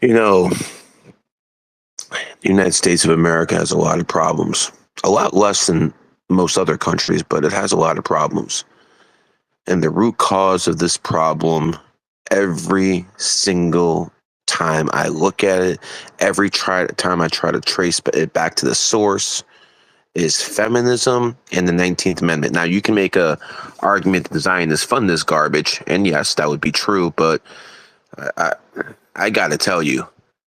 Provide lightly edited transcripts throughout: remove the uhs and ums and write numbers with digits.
You know, the United States of America has a lot of problems. A lot less than most other countries, but it has a lot of problems. And the root cause of this problem, every single time I look at it, time I try to trace it back to the source, is feminism and the 19th Amendment. Now, you can make a argument that Zionists fund this garbage, and yes, that would be true, but I, I got to tell you,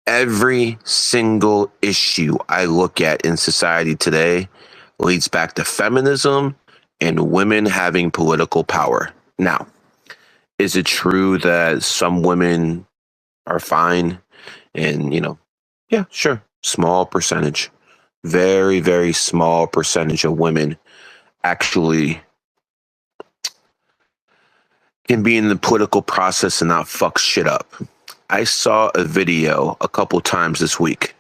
every single issue I look at in society today leads back to feminism and women having political power. Now, is it true that some women are fine? And, yeah, sure. Small percentage, very, very small percentage of women actually can be in the political process and not fuck shit up. I saw a video a couple times this week,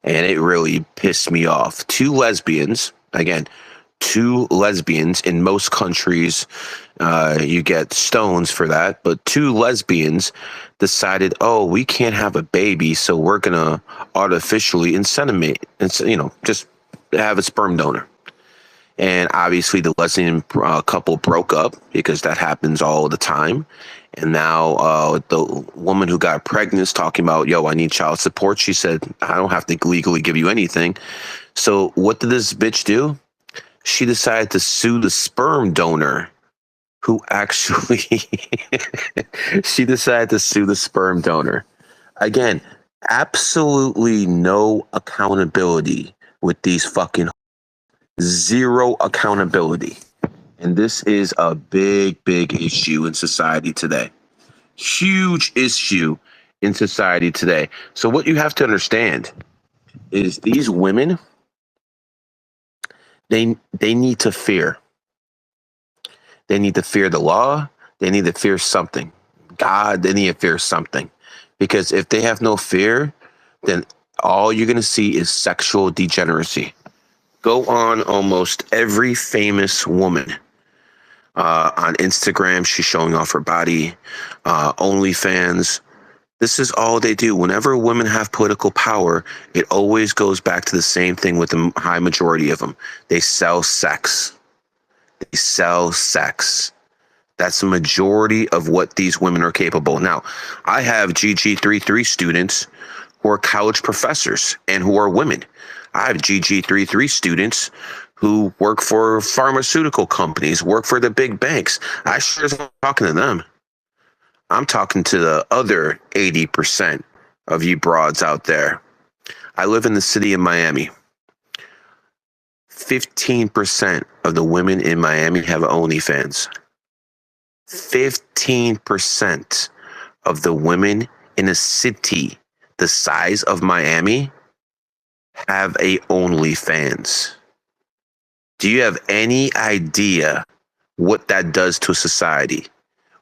and it really pissed me off. Two lesbians, again, two lesbians. In most countries, you get stones for that, but two lesbians decided, oh, we can't have a baby, so we're gonna artificially inseminate, and just have a sperm donor. And obviously, the lesbian couple broke up because that happens all the time. And now the woman who got pregnant is talking about, yo, I need child support. She said, I don't have to legally give you anything. So what did this bitch do? She decided to sue the sperm donor who actually, she decided to sue the sperm donor. Again, absolutely no accountability with these fucking, zero accountability. And this is a big, big issue in society today. Huge issue in society today. So what you have to understand is these women, they need to fear. They need to fear the law. They need to fear something. God, they need to fear something. Because if they have no fear, then all you're going to see is sexual degeneracy. Go on almost every famous woman. On Instagram, she's showing off her body. OnlyFans. This is all they do. Whenever women have political power, it always goes back to the same thing with the high majority of them. They sell sex. They sell sex. That's the majority of what these women are capable. Now, I have GG33 students who are college professors and who are women. I have GG33 students who work for pharmaceutical companies, work for the big banks. I sure as talking to them. I'm talking to the other 80% of you broads out there. I live in the city of Miami. 15% of the women in Miami have OnlyFans. 15% of the women in a city the size of Miami have a OnlyFans. Do you have any idea what that does to society?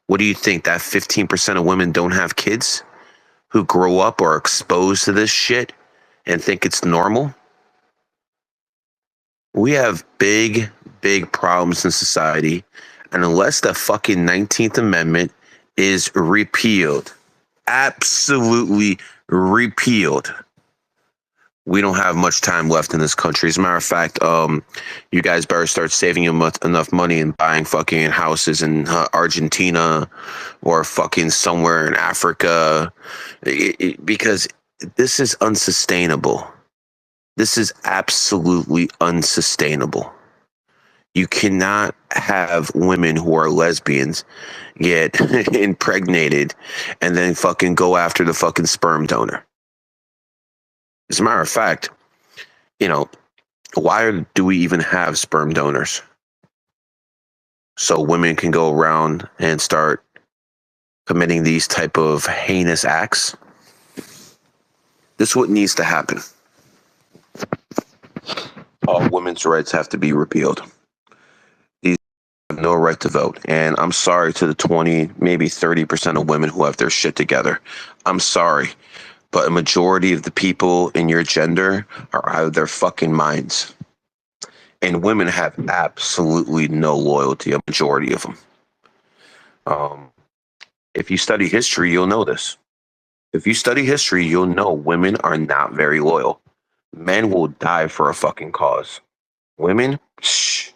What do you think, that 15% of women don't have kids who grow up or are exposed to this shit and think it's normal? We have big, big problems in society. And unless the fucking 19th Amendment is repealed, absolutely repealed, we don't have much time left in this country. As a matter of fact, you guys better start saving enough money and buying fucking houses in Argentina or fucking somewhere in Africa, because this is unsustainable. This is absolutely unsustainable. You cannot have women who are lesbians get impregnated and then fucking go after the fucking sperm donor. As a matter of fact, why do we even have sperm donors? So women can go around and start committing these type of heinous acts? This is what needs to happen. All women's rights have to be repealed. These have no right to vote. And I'm sorry to the 20, maybe 30% of women who have their shit together. I'm sorry. But a majority of the people in your gender are out of their fucking minds. And women have absolutely no loyalty, a majority of them. If you study history, you'll know this. If you study history, you'll know women are not very loyal. Men will die for a fucking cause. Women, it's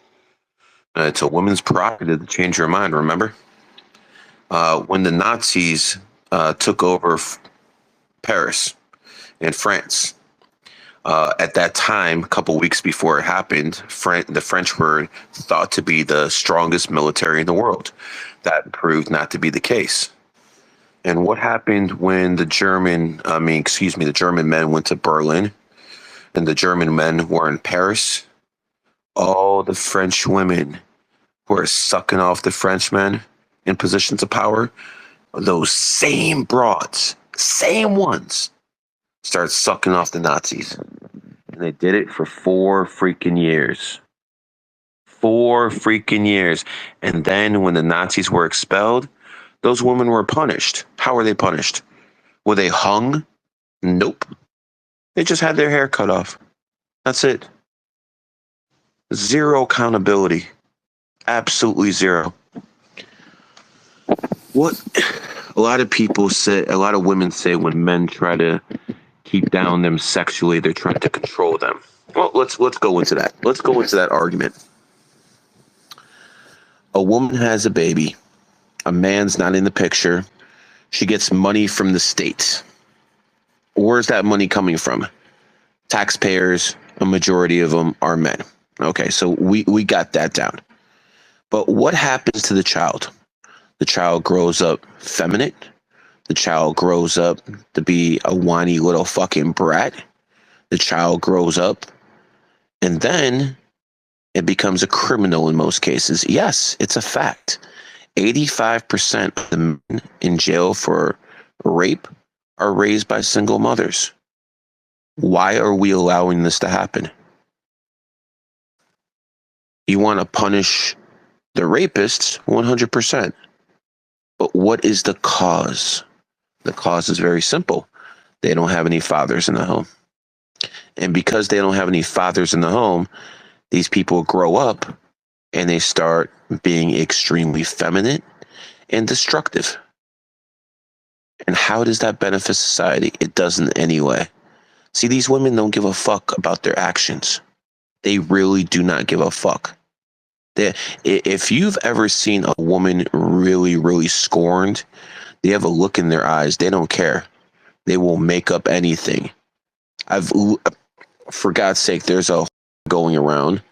a woman's prerogative to change your mind, remember? When the Nazis took over Paris in France, at that time, a couple weeks before it happened, the French were thought to be the strongest military in the world. That proved not to be the case. And what happened when the German men went to Berlin and the German men were in Paris? All the French women who are sucking off the Frenchmen in positions of power, those same broads, same ones, start sucking off the Nazis. And they did it for 4 freaking years. 4 freaking years. And then when the Nazis were expelled, those women were punished. How were they punished? Were they hung? Nope. They just had their hair cut off. That's it. Zero accountability. Absolutely zero. What a lot of women say when men try to keep down them sexually, they're trying to control them. Well, let's go into that. Let's go into that argument. A woman has a baby. A man's not in the picture. She gets money from the state. Where's that money coming from? Taxpayers, a majority of them are men. Okay, so we got that down. But what happens to the child? The child grows up feminine. The child grows up to be a whiny little fucking brat. The child grows up and then it becomes a criminal in most cases. Yes, it's a fact. 85% of the men in jail for rape are raised by single mothers. Why are we allowing this to happen? You want to punish the rapists 100%. But what is the cause? The cause is very simple. They don't have any fathers in the home. And because they don't have any fathers in the home, these people grow up and they start being extremely feminine and destructive. And how does that benefit society? It doesn't anyway. See, these women don't give a fuck about their actions. They really do not give a fuck. If you've ever seen a woman really, really scorned, they have a look in their eyes. They don't care. They will make up anything. For God's sake, there's a going around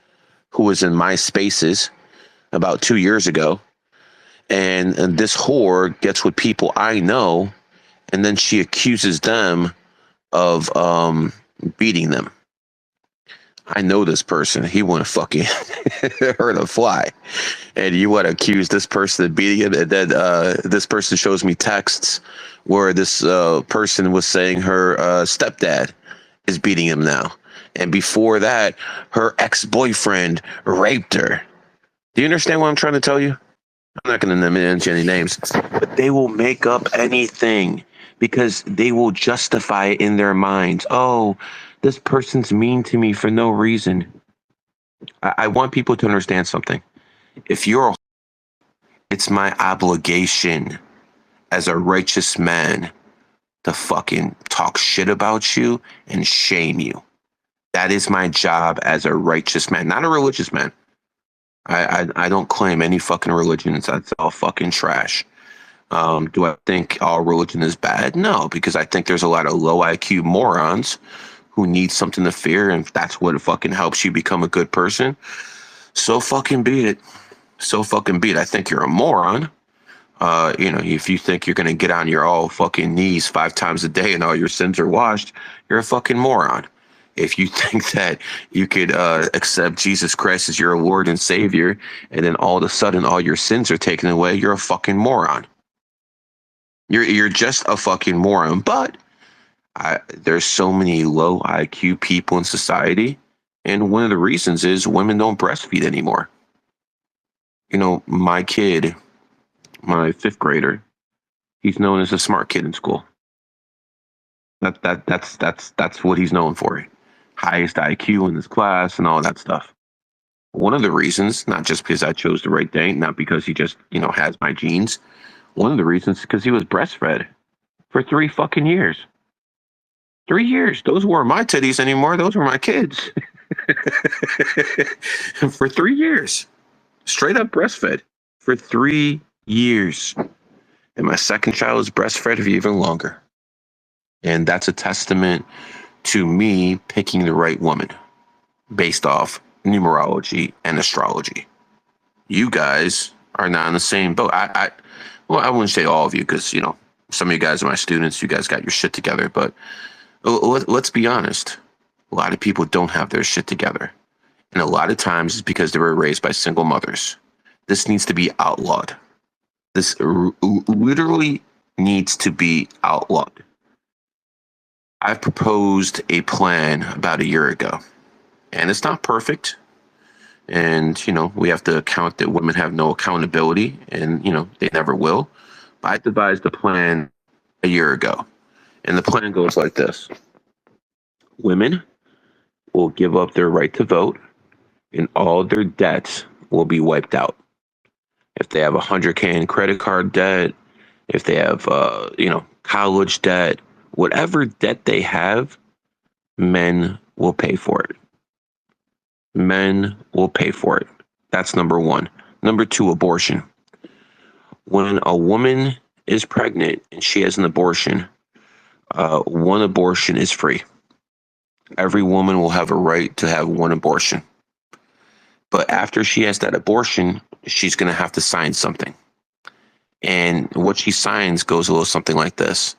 who was in my spaces about 2 years ago. And this whore gets with people I know, and then she accuses them of beating them. I know this person. He want to fucking hurt a fly. And you want to accuse this person of beating him. And then this person shows me texts where this person was saying her stepdad is beating him now. And before that, her ex-boyfriend raped her. Do you understand what I'm trying to tell you? I'm not going to mention any names. But they will make up anything because they will justify it in their minds. Oh, this person's mean to me for no reason. I want people to understand something. If it's my obligation as a righteous man to fucking talk shit about you and shame you. That is my job as a righteous man, not a religious man. I don't claim any fucking religions. That's all fucking trash. Do I think all religion is bad? No, because I think there's a lot of low IQ morons who need something to fear, and if that's what fucking helps you become a good person, so fucking be it. So fucking be it. I think you're a moron. If you think you're gonna get on your all fucking knees 5 times a day and all your sins are washed, you're a fucking moron. If you think that you could accept Jesus Christ as your Lord and Savior, and then all of a sudden all your sins are taken away, you're a fucking moron. You're just a fucking moron. But there's so many low IQ people in society, and one of the reasons is women don't breastfeed anymore. My kid, my 5th grader, he's known as a smart kid in school. That's what he's known for. Highest IQ in his class and all that stuff. One of the reasons, not just because I chose the right thing, not because he just, has my genes. One of the reasons is because he was breastfed for 3 fucking years. 3 years. Those weren't my titties anymore. Those were my kids. For 3 years. Straight up breastfed for 3 years. And my second child was breastfed for even longer. And that's a testament to me picking the right woman based off numerology and astrology. You guys are not in the same boat. Well, I wouldn't say all of you because, you know, some of you guys are my students. You guys got your shit together. But let's be honest. A lot of people don't have their shit together. And a lot of times it's because they were raised by single mothers. This needs to be outlawed. This literally needs to be outlawed. I've proposed a plan about a year ago. And it's not perfect. And, you know, we have to account that women have no accountability and, you know, they never will. But I devised a plan a year ago. And the plan goes like this. Women will give up their right to vote and all their debts will be wiped out. If they have $100K in credit card debt, if they have, you know, college debt, whatever debt they have, men will pay for it. Men will pay for it. That's number one. Number two, abortion. When a woman is pregnant and she has an abortion, one abortion is free. Every woman will have a right to have one abortion. But after she has that abortion, she's going to have to sign something. And what she signs goes a little something like this.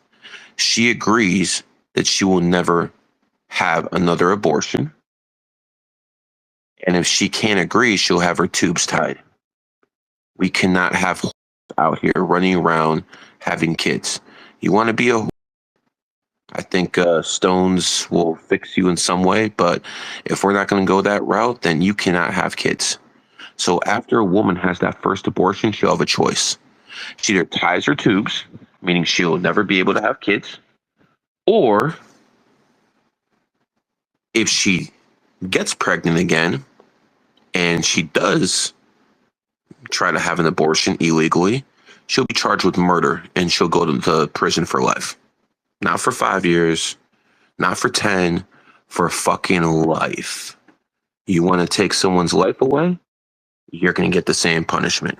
She agrees that she will never have another abortion. And if she can't agree, she'll have her tubes tied. We cannot have out here running around having kids. You want to be a I think stones will fix you in some way, but if we're not going to go that route, then you cannot have kids. So after a woman has that first abortion, she'll have a choice. She either ties her tubes, meaning she'll never be able to have kids, or if she gets pregnant again and she does try to have an abortion illegally, she'll be charged with murder and she'll go to prison for life. Not for 5 years, not for 10, for fucking life. You want to take someone's life away? You're going to get the same punishment.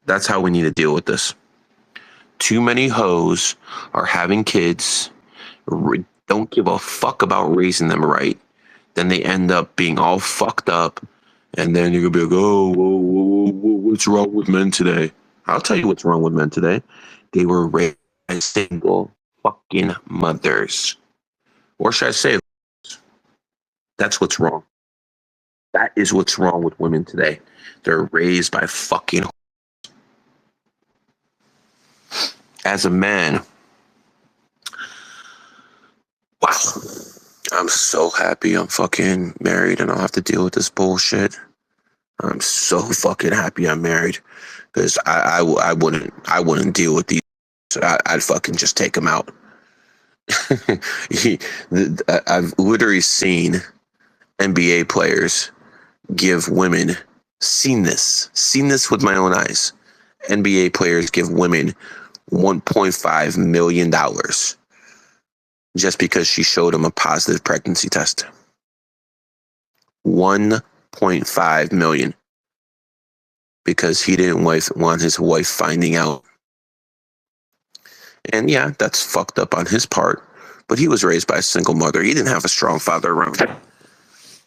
That's how we need to deal with this. Too many hoes are having kids, don't give a fuck about raising them right. Then they end up being all fucked up. And then you're going to be like, oh, what's wrong with men today? I'll tell you what's wrong with men today. They were raised by single fucking mothers. Or should I say, that's what's wrong. That is what's wrong with women today. They're raised by fucking. As a man, wow, I'm so happy I'm fucking married and I don't have to deal with this bullshit. I'm so fucking happy I'm married because I wouldn't deal with these. I'd fucking just take them out. I've literally seen NBA players give women, seen this with my own eyes. NBA players give women $1.5 million just because she showed him a positive pregnancy test. 1.5 million because he didn't want his wife finding out. And yeah, that's fucked up on his part, but he was raised by a single mother. He didn't have a strong father around him.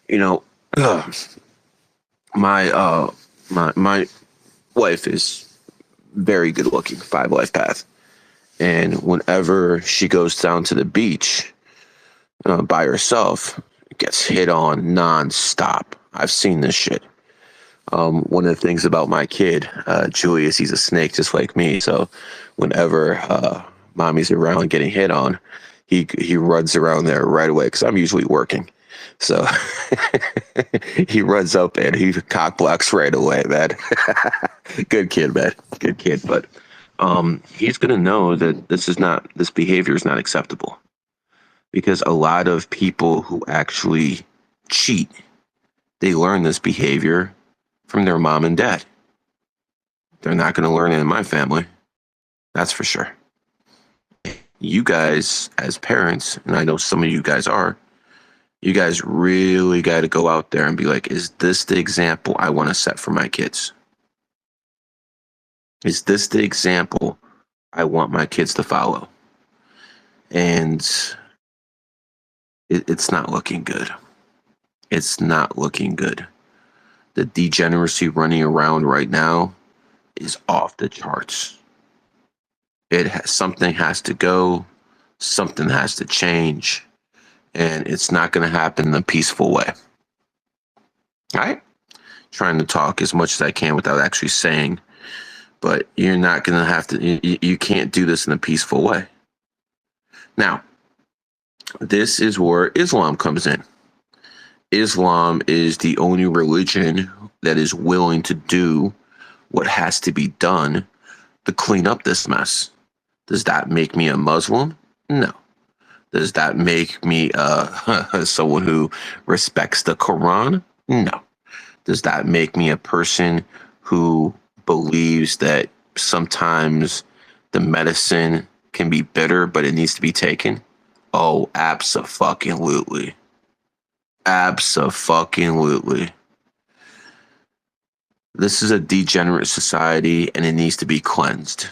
You know, my wife is very good looking, 5 life path. And whenever she goes down to the beach by herself, gets hit on nonstop. I've seen this shit. One of the things about my kid, Julius, he's a snake just like me. So whenever mommy's around getting hit on, he runs around there right away because I'm usually working. So he runs up and he cock blocks right away, man. Good kid, man. Good kid. But he's going to know that this behavior is not acceptable because a lot of people who actually cheat, they learn this behavior from their mom and dad. They're not going to learn it in my family. That's for sure. you guys as parents, and I know some of you guys are, you guys really got to go out there and be like, is this the example I want to set for my kids? Is this the example I want my kids to follow? And it's not looking good. It's not looking good. The degeneracy running around right now is off the charts. Something has to go, something has to change, and it's not going to happen in a peaceful way. All right? Trying to talk as much as I can without actually saying, but you're not going to have to, you can't do this in a peaceful way. Now, this is where Islam comes in. Islam is the only religion that is willing to do what has to be done to clean up this mess. Does that make me a Muslim? No. Does that make me someone who respects the Quran? No. Does that make me a person who believes that sometimes the medicine can be bitter, but it needs to be taken? Oh, abso-fucking-lutely. Abso-fucking-lutely. This is a degenerate society, and it needs to be cleansed.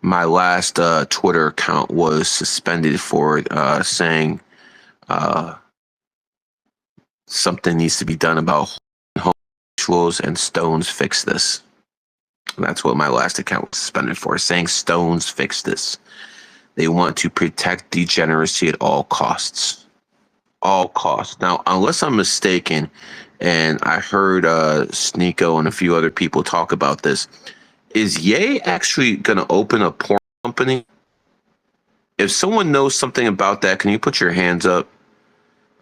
My last Twitter account was suspended for saying something needs to be done about homosexuals, and stones fix this. That's what my last account was suspended for, saying stones fix this. They want to protect degeneracy at all costs. All costs. Now, unless I'm mistaken, and I heard Sneeko and a few other people talk about this, is Ye actually going to open a porn company? If someone knows something about that, can you put your hands up?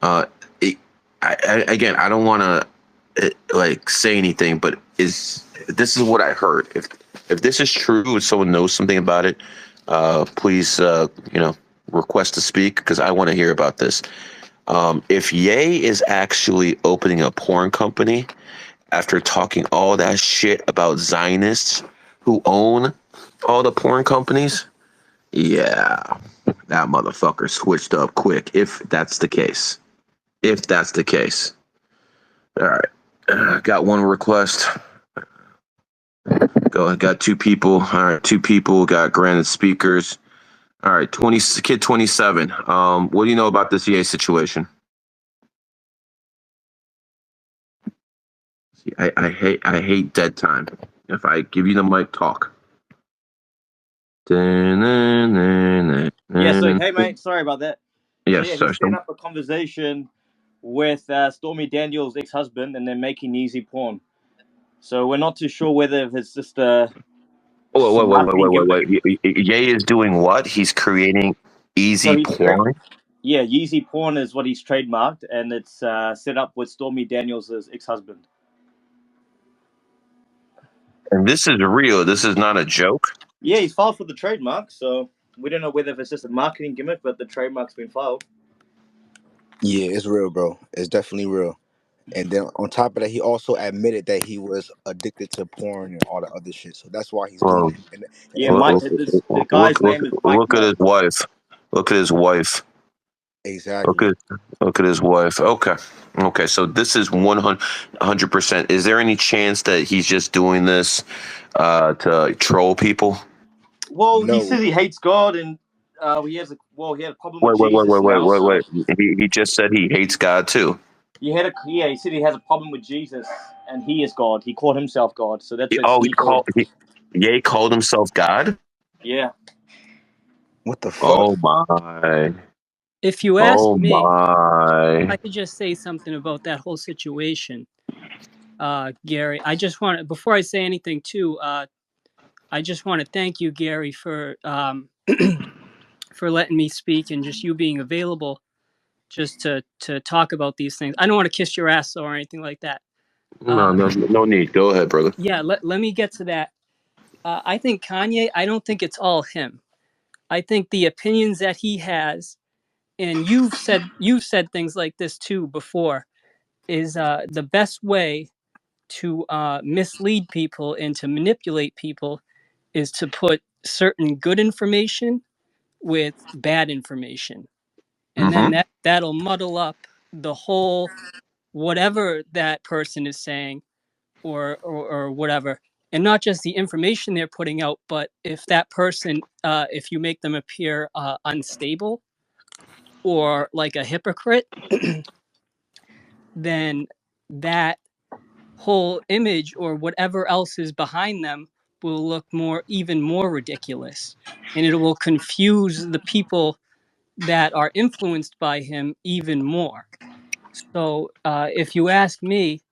Again, I don't want to like say anything, but this is what I heard. If this is true, if someone knows something about it, please request to speak, because I want to hear about this. If Ye is actually opening a porn company after talking all that shit about Zionists who own all the porn companies, yeah, that motherfucker switched up quick. If that's the case. If that's the case. All right. Got one request. Got two people. All right, two people got granted speakers. All right, kid 27. What do you know about this EA situation? See, I hate dead time. If I give you the mic, talk. Yeah, so hey mate, sorry about that. Yes, So yeah, sir. he's setting up a conversation with Stormy Daniels' ex-husband, and they're making easy porn. So we're not too sure whether it's just some marketing gimmick. Wait. Ye is doing what? He's creating So easy porn? yeah, Yeezy porn is what he's trademarked, and it's set up with Stormy Daniels' ex-husband. And this is real. This is not a joke. Yeah, he's filed for the trademark, so we don't know whether it's just a marketing gimmick, but the trademark's been filed. Yeah, it's real, bro. It's definitely real. And then on top of that, he also admitted that he was addicted to porn and all the other shit. So that's why he's Well, doing it. And Yeah, everybody, the guy's name is Mike look at his Moss. wife. Look at his wife. Look exactly. at his wife. Okay. So this is 100%. Is there any chance that he's just doing this to troll people? Well, he No, says he hates God, and he had a problem with Jesus now. So He just said he hates God too. he said he has a problem with Jesus, and he is God. He called himself God, so that's Oh, ego. Ye called himself God. Yeah. what the fuck? Oh my. If you ask Oh me, my. I could just say something about that whole situation, Gary. I just want to, before I say anything too, I just want to thank you, Gary, for for letting me speak and just you being available just to talk about these things. I don't want to kiss your ass or anything like that. No need. Go ahead, brother. Yeah, let me get to that. I think Kanye, I don't think it's all him. I think the opinions that he has, and you've said things like this too before, is the best way to mislead people and to manipulate people is to put certain good information with bad information, and then Mm-hmm. that'll muddle up the whole whatever that person is saying, or whatever. And not just the information they're putting out, but if that person, if you make them appear unstable or like a hypocrite, then that whole image or whatever else is behind them will look even more ridiculous, and it will confuse the people that are influenced by him even more. So if you ask me,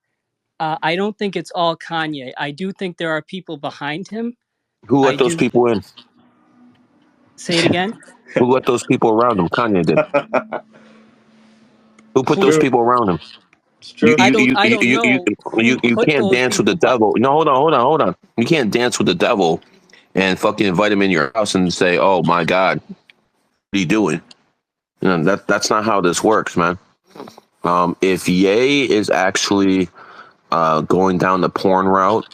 I don't think it's all Kanye. I do think there are people behind him. Who I let those do. people in? Say it again. Who let those people around him? Kanye did. Who It's put those Who? true. people around him? It's You true. you you I you don't you you know you, who you put can't those dance with the people, but devil. No, hold on. You can't dance with the devil and fucking invite him in your house and say, "Oh my God, what are you doing?" You know, that's not how this works, man. If Ye is actually going down the porn route,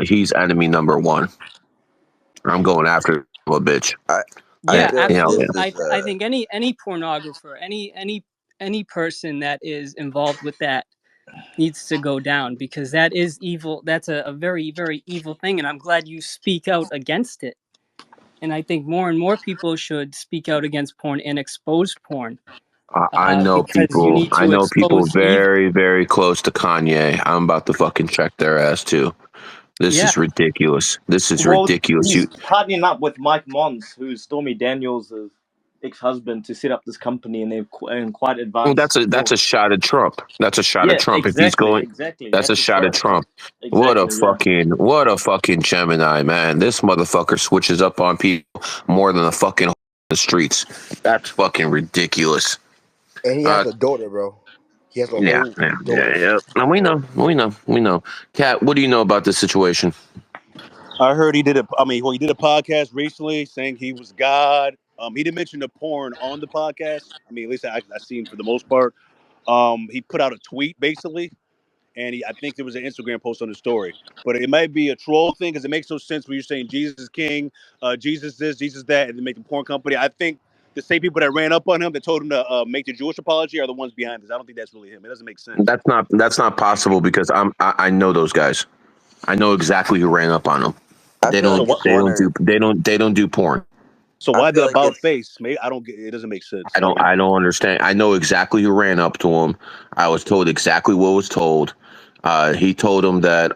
he's enemy number one. I'm going after a bitch. I yeah, And, feel you like know, this absolutely. is I think any pornographer, any person that is involved with that needs to go down, because that is evil. That's a very, very evil thing, and I'm glad you speak out against it. And I think more and more people should speak out against porn and expose porn, I know because you people. need I to know people expose the evil. very, very close to Kanye. I'm about to fucking check their ass too. This Yeah, is ridiculous. This is Well, ridiculous. he's partnering up with Mike Mons, who's Stormy Daniels' ex-husband, to set up this company, and they're in quite Well, advanced that's a talks. shot at Trump. That's a shot at Yeah, Trump. If he's exactly, going, exactly. that's a That's a shot shot at at Trump. Trump. Exactly, yeah. What a fucking Gemini, man. This motherfucker switches up on people more than a fucking in the streets. That's fucking ridiculous. and he has Uh, a daughter, bro. He has a yeah, whole yeah, yeah, daughter. yeah. And we know. Kat, what do you know about this situation? I heard he did a. I mean, well, he did a podcast recently saying he was God. He didn't mention the porn on the podcast. I mean, at least I seen for the most part. He put out a tweet basically, and I think there was an Instagram post on the story. But it might be a troll thing because it makes no sense when you're saying Jesus is king, Jesus this, Jesus that, and then make the porn company. I think the same people that ran up on him that told him to make the Jewish apology are the ones behind this. I don't think that's really him. It doesn't make sense. That's not possible because I know those guys. I know exactly who ran up on them. I feel So like what? it's one or They don't do porn. So I why the feel like about it's face? Maybe I don't get. It doesn't make sense. I don't get I it. don't understand. I know exactly who ran up to him. I was told exactly what was told. He told him that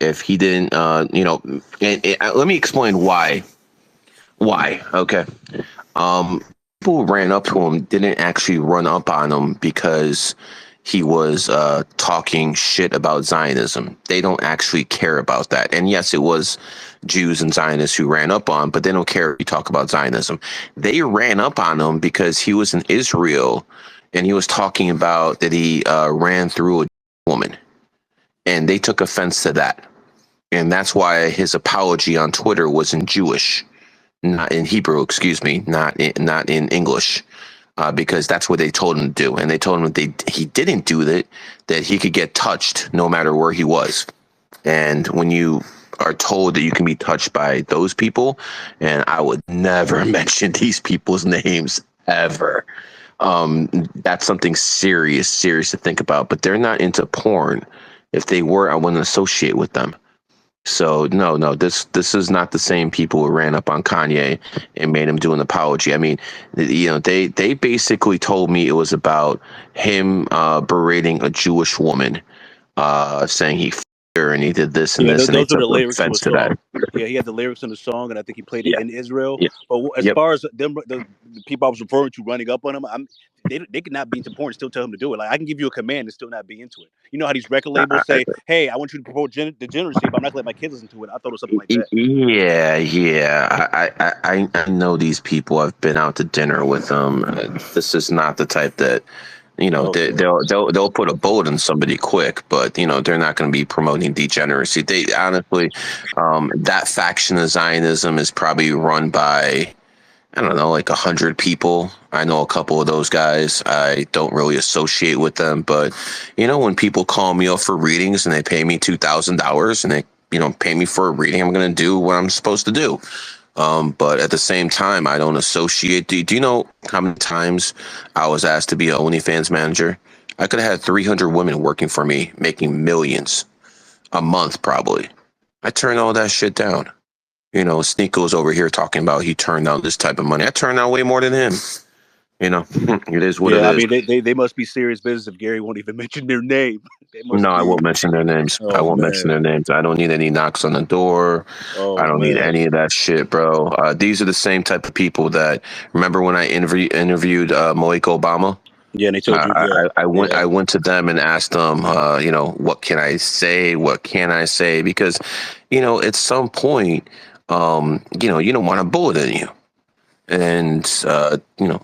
if he didn't let me explain why. Why? Okay. People who ran up to him didn't actually run up on him because he was talking shit about Zionism. They don't actually care about that. And yes, it was Jews and Zionists who ran up on, but they don't care if you talk about Zionism. They ran up on him because he was in Israel and he was talking about that he ran through a woman, and they took offense to that. And that's why his apology on Twitter was in Jewish, not in Hebrew, excuse me, not in English, because that's what they told him to do, and they told him that he didn't do that he could get touched no matter where he was. And when you are told that you can be touched by those people, and I would never mention these people's names ever. That's something serious to think about. But they're not into porn. If they were, I wouldn't associate with them. So no, this is not the same people who ran up on Kanye and made him do an apology. I mean, they basically told me it was about him berating a Jewish woman, saying he her and he did this and Yeah, this, and they those are took the lyrics to a offense to that. song. Yeah, he had the lyrics in the song, and I think he played it Yeah, in Israel. yeah, But as yep. far as them, the people I was referring to running up on him, they could not be into porn and still tell him to do it. Like I can give you a command and still not be into it. You know how these record labels say, "Hey, I want you to promote degeneracy, but I'm not gonna let my kids listen to it." I thought it was something like that. Yeah. I know these people. I've been out to dinner with them. This is not the type that Okay. they'll put a bullet in somebody quick, but they're not going to be promoting degeneracy. They honestly, that faction of Zionism is probably run by, I don't know, like 100 people. I know a couple of those guys. I don't really associate with them, but when people call me up for readings and they pay me $2,000 and they pay me for a reading, I'm going to do what I'm supposed to do. But at the same time, I don't associate. Do you know how many times I was asked to be an OnlyFans manager? I could have had 300 women working for me, making millions a month, probably. I turned all that shit down. Sneako's over here talking about he turned down this type of money. I turned down way more than him. It is what it Yeah, I is. mean, they must be serious business if Gary won't even mention their name. They must No, I be. won't mention their names. I Oh won't mention man. their names. I don't need any knocks on the door. I Oh don't need man. any of that shit, bro. These are the same type of people that remember when I interviewed Malik Obama. Yeah, and they told you. Yeah, I yeah. went to them and asked them, what can I say? What can I say? Because, at some point, you don't want a bullet in you. And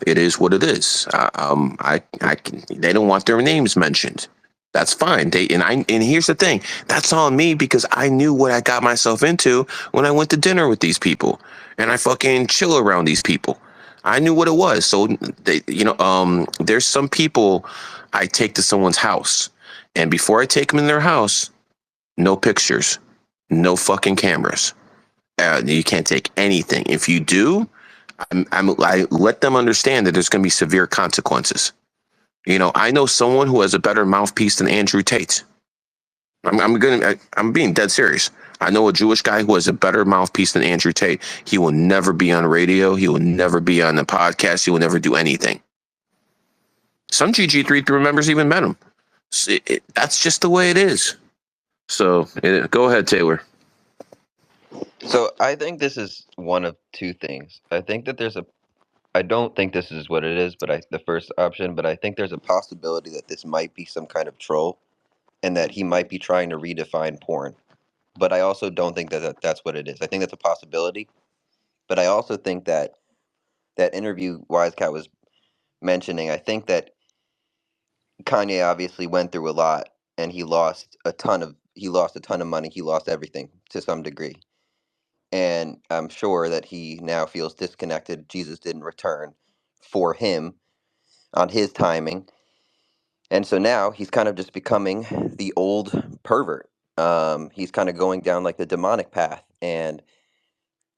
it is what it is. They don't want their names mentioned. That's fine. And here's the thing. That's on me because I knew what I got myself into when I went to dinner with these people, and I fucking chill around these people. I knew what it was. So there's some people I take to someone's house, and before I take them in their house, no pictures, no fucking cameras. You can't take anything. If you do, I let them understand that there's going to be severe consequences. I know someone who has a better mouthpiece than Andrew Tate. I'm being dead serious. I know a Jewish guy who has a better mouthpiece than Andrew Tate. He will never be on radio. He will never be on the podcast. He will never do anything. Some GG33 members even met him. That's just the way it is. So go ahead, Taylor. So I think this is one of two things. I don't think this is what it is, but the first option, but I think there's a possibility that this might be some kind of troll and that he might be trying to redefine porn. But I also don't think that that's what it is. I think that's a possibility. But I also think that that interview Wisecat was mentioning, I think that Kanye obviously went through a lot and he lost a ton of money. He lost everything to some degree. And I'm sure that he now feels disconnected. Jesus didn't return for him on his timing. And so now he's kind of just becoming the old pervert. He's kind of going down like the demonic path, and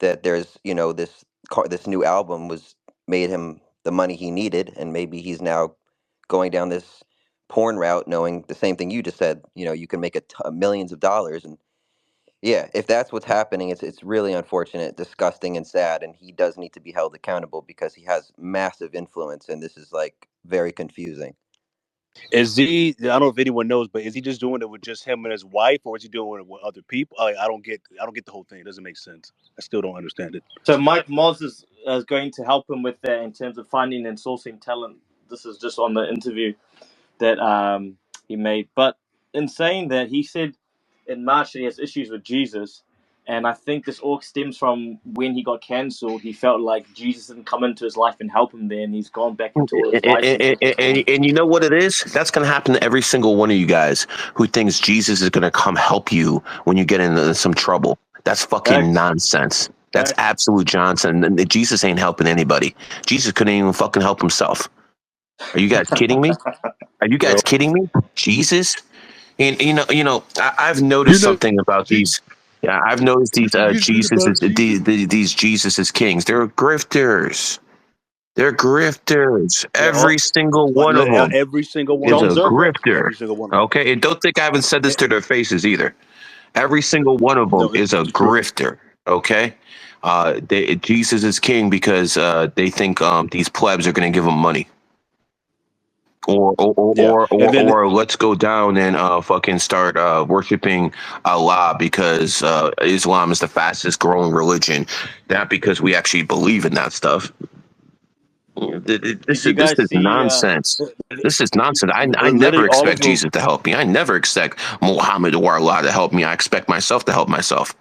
that there's this new album was made him the money he needed, and maybe he's now going down this porn route, knowing the same thing you just said. You can make millions of dollars, and yeah, if that's what's happening, it's really unfortunate, disgusting, and sad. And he does need to be held accountable because he has massive influence, and this is like very confusing. Is he? I don't know if anyone knows, but is he just doing it with just him and his wife, or is he doing it with other people? I don't get. I don't get the whole thing. It doesn't make sense. I still don't understand it. So Mike Moz is going to help him with that in terms of finding and sourcing talent. This is just on the interview that he made. But in saying that, he said in March that he has issues with Jesus. And I think this all stems from when he got cancelled. He felt like Jesus didn't come into his life and help him there, and he's gone back into all his vices. And you know what it is? That's going to happen to every single one of you guys who thinks Jesus is going to come help you when you get into some trouble. That's fucking nonsense. That's absolute Johnson. Jesus ain't helping anybody. Jesus couldn't even fucking help himself. Are you guys kidding me? Are you guys kidding me? Jesus? And I've noticed something about these. Yeah, I've noticed these these Jesus as kings. They're grifters. They're grifters. Every single one of them Every single one is of a them. grifter. Every single one of them. Okay, and don't think I haven't said this to their faces either. Every single one of them No, is a it's true. grifter. Okay, Jesus is king because they think these plebs are going to give them money. Or let's go down and fucking start worshiping Allah because Islam is the fastest growing religion, not because we actually believe in that stuff. This Did you guys is see? nonsense. This is nonsense. I Literally, never all of expect them. Jesus to help me. I never expect Muhammad or Allah to help me. I expect myself to help myself.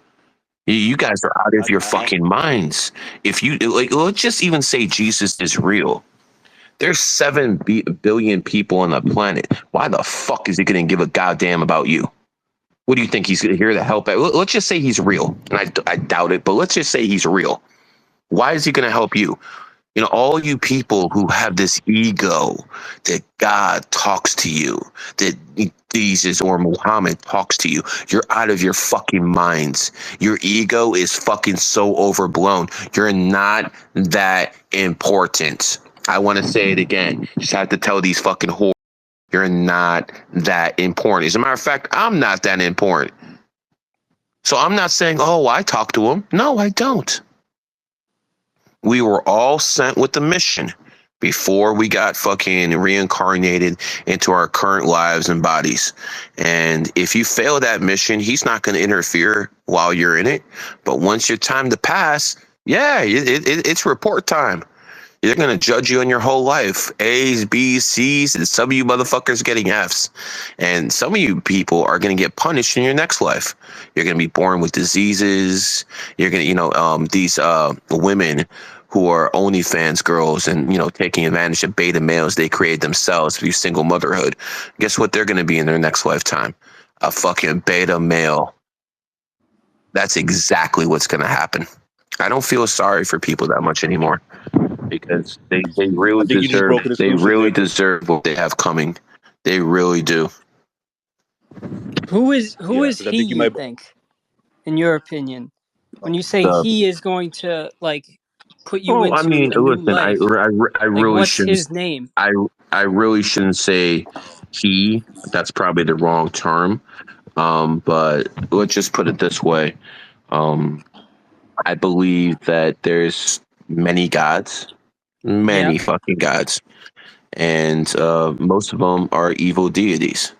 You guys are out of your fucking minds. If you let's just even say Jesus is real. There's 7 billion people on the planet. Why the fuck is he going to give a goddamn about you? What do you think he's here to help? Let's just say he's real, and I doubt it, but let's just say he's real. Why is he going to help you? You know, all you people who have this ego that God talks to you, that Jesus or Muhammad talks to you, you're out of your fucking minds. Your ego is fucking so overblown. You're not that important. I want to say it again. Just have to tell these fucking whores, you're not that important. As a matter of fact, I'm not that important. So I'm not saying, oh, I talk to him. No, I don't. We were all sent with a mission before we got fucking reincarnated into our current lives and bodies. And if you fail that mission, he's not going to interfere while you're in it. But once your time to pass, yeah, it's report time. They're going to judge you in your whole life. A's, B's, C's, and some of you motherfuckers getting F's. And some of you people are going to get punished in your next life. You're going to be born with diseases. You're going to, these women who are OnlyFans girls and, taking advantage of beta males they create themselves through single motherhood. Guess what they're going to be in their next lifetime? A fucking beta male. That's exactly what's going to happen. I don't feel sorry for people that much anymore, because they I really think you just deserve broke an exclusive there. deserve what they have coming. They really do. Who is Yeah, because I he, think you you might. think, in your opinion? When you say Uh, he is going to like put you well, I into mean, a new listen, life, I like really what's shouldn't his name? I I really shouldn't say he. That's probably the wrong term. But let's just put it this way. Um, I believe that there's Yeah, many fucking gods, and most of them are evil deities.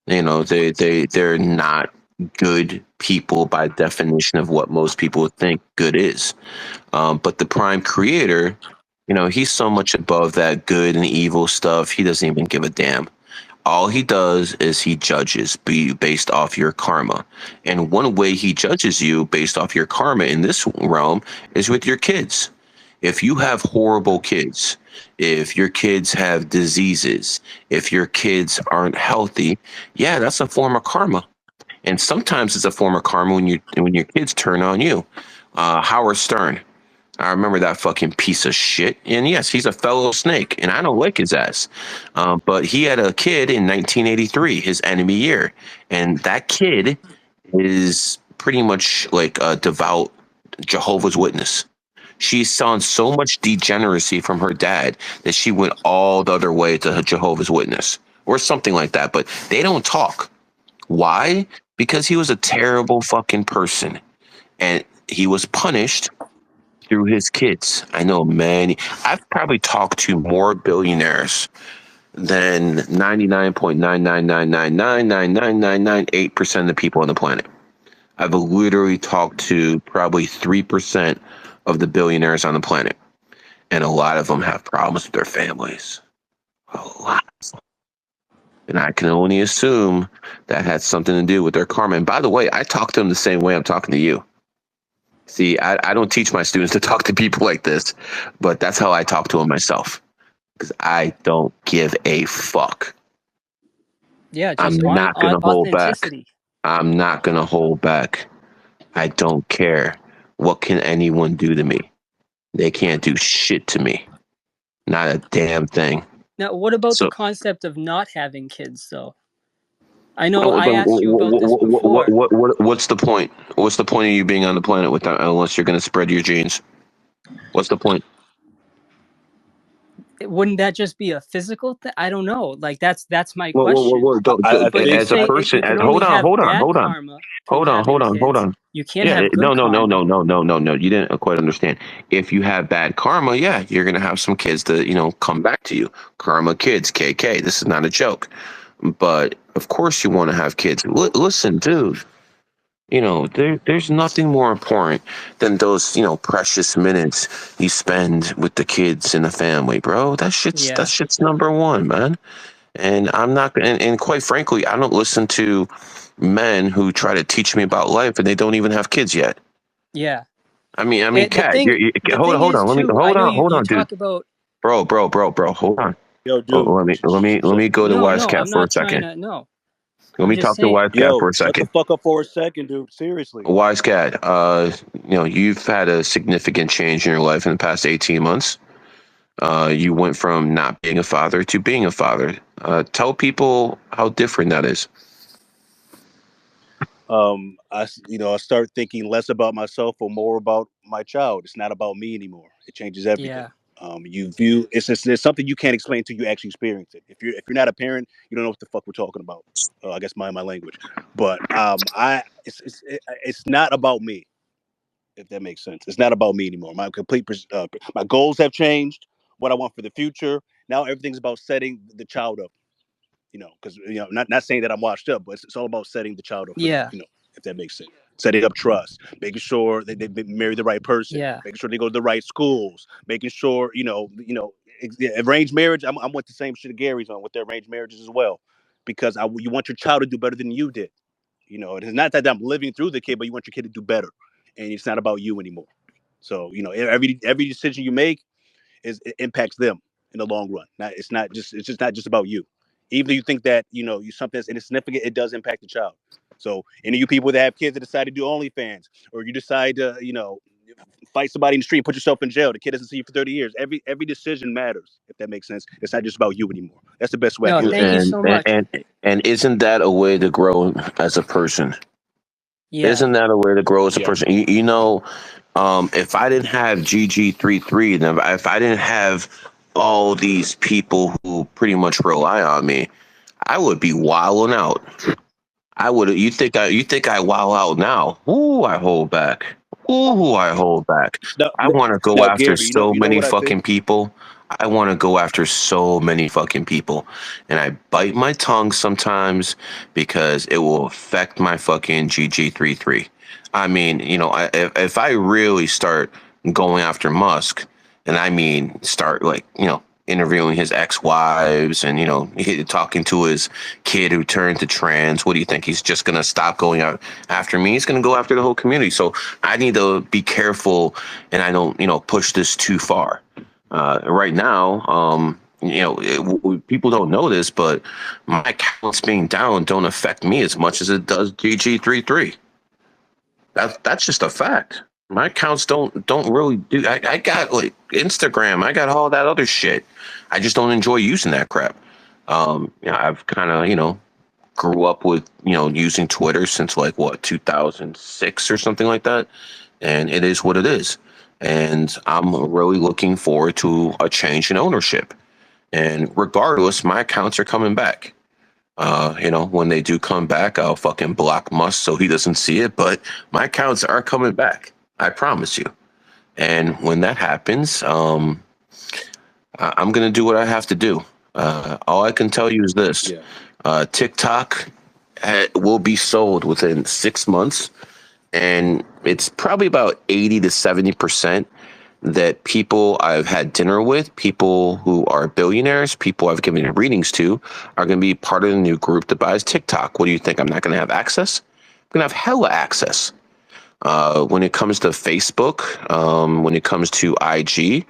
They're not good people by definition of what most people think good is. But the prime creator, he's so much above that good and evil stuff. He doesn't even give a damn. All he does is he judges based off your karma. And one way he judges you based off your karma in this realm is with your kids. If you have horrible kids, if your kids have diseases, if your kids aren't healthy, yeah, that's a form of karma. And sometimes it's a form of karma when your kids turn on you. Howard Stern, I remember that fucking piece of shit. And yes, he's a fellow snake, and I don't like his ass. But he had a kid in 1983, his enemy year, and that kid is pretty much like a devout Jehovah's Witness. She saw so much degeneracy from her dad that she went all the other way to Jehovah's Witness or something like that. But they don't talk. Why? Because he was a terrible fucking person, and he was punished through his kids. I know many. I've probably talked to more billionaires than 99.999999998% of the people on the planet. I've literally talked to probably 3% of the billionaires on the planet. And a lot of them have problems with their families. A lot. And I can only assume that had something to do with their karma. And by the way, I talk to them the same way I'm talking to you. See, I don't teach my students to talk to people like this, but that's how I talk to them myself. Because I don't give a fuck. yeah, I'm just not going to hold back. authenticity. I'm not going to hold back. I don't care. What can anyone do to me? They can't do shit to me. Not a damn thing. Now, what about the So, concept of not having kids, though? I know well, I asked you about this before. what's the point? What's the point of you being on the planet without, unless you're going to spread your genes? What's the point? Wouldn't that just be a physical thing? I don't know. Like that's my Well, question. I But you think as a say person, you can hold only on, have hold on, bad hold on. karma from having Hold kids. on. You can't Yeah, have good no, no, no, karma. no, no, no, no, no. You didn't quite understand. If you have bad karma, yeah, you're gonna have some kids that come back to you. Karma kids, KK. This is not a joke. But of course, you want to have kids. Listen, dude. There's nothing more important than those precious minutes you spend with the kids and the family, bro. That Yeah, shit's number one, man. And I'm not, and quite frankly, I don't listen to men who try to teach me about life and they don't even have kids yet. yeah. I mean, And Kat, the thing hold is on, let me, too. I know hold you on, dude, talk about. bro, hold on. yo, Oh, dude. let me go to No, Wise no, Cat I'm for a not trying second. to. No, Let I'm me just talk to saying. Wise Cat for Yo, a shut the second. fuck up for a second, dude. Seriously. Wise Cat, you've had a significant change in your life in the past 18 months. You went from not being a father to being a father. Tell people how different that is. I start thinking less about myself or more about my child. It's not about me anymore. It changes everything. Yeah. You view it's something you can't explain until you actually experience it. If you're not a parent, you don't know what the fuck we're talking about. I guess my language, but it's not about me. If that makes sense, it's not about me anymore. My goals have changed. What I want for the future now, everything's about setting the child up. Because not saying that I'm washed up, but it's all about setting the child up for Yeah. if that makes sense. Setting up trust, making sure that they marry the right person, Yeah. making sure they go to the right schools, making sure arranged marriage. I'm with the same shit Gary's on with the arranged marriages as well, because you want your child to do better than you did. It's not that I'm living through the kid, but you want your kid to do better, and it's not about you anymore. So every decision you make it impacts them in the long run. It's just not just about you. Even if you think that you something that's insignificant, it does impact the child. So any of you people that have kids that decide to do OnlyFans, or you decide to fight somebody in the street, put yourself in jail, the kid doesn't see you for 30 years. Every decision matters, if that makes sense. It's not just about you anymore. That's the best way I No, can thank explain you it. And so and much. and, and isn't that a way to grow as a person? Yeah. Isn't that a way to grow as a Yeah. person? If I didn't have GG33, then if I didn't have all these people who pretty much rely on me, I would be wilding out. I would. You think I wow out now? Ooh, I hold back. Ooh, I hold back. Now, I want to go now, after Gary, so you know many what I think? fucking people. I want to go after so many fucking people, and I bite my tongue sometimes because it will affect my fucking GG33. I mean, if I really start going after Musk, and I mean start like interviewing his ex-wives and talking to his kid who turned to trans, what do you think he's just going to stop going out after me? He's going to go after the whole community. So I need to be careful and I don't push this too far. Right now, people don't know this, but my accounts being down don't affect me as much as it does GG33. That's just a fact. My accounts don't really do. I got like Instagram. I got all that other shit. I just don't enjoy using that crap. I've kind of grew up with using Twitter since like what 2006 or something like that, and it is what it is. And I'm really looking forward to a change in ownership. And regardless, my accounts are coming back. When they do come back, I'll fucking block Musk so he doesn't see it. But my accounts are coming back. I promise you. And when that happens, I'm gonna do what I have to do. All I can tell you is this: Yeah. TikTok will be sold within 6 months, and it's probably about 80 to 70% that people I've had dinner with, people who are billionaires, people I've given readings to, are going to be part of the new group that buys TikTok. What do you think? I'm not going to have access? I'm going to have hella access. When it comes to Facebook, when it comes to IG,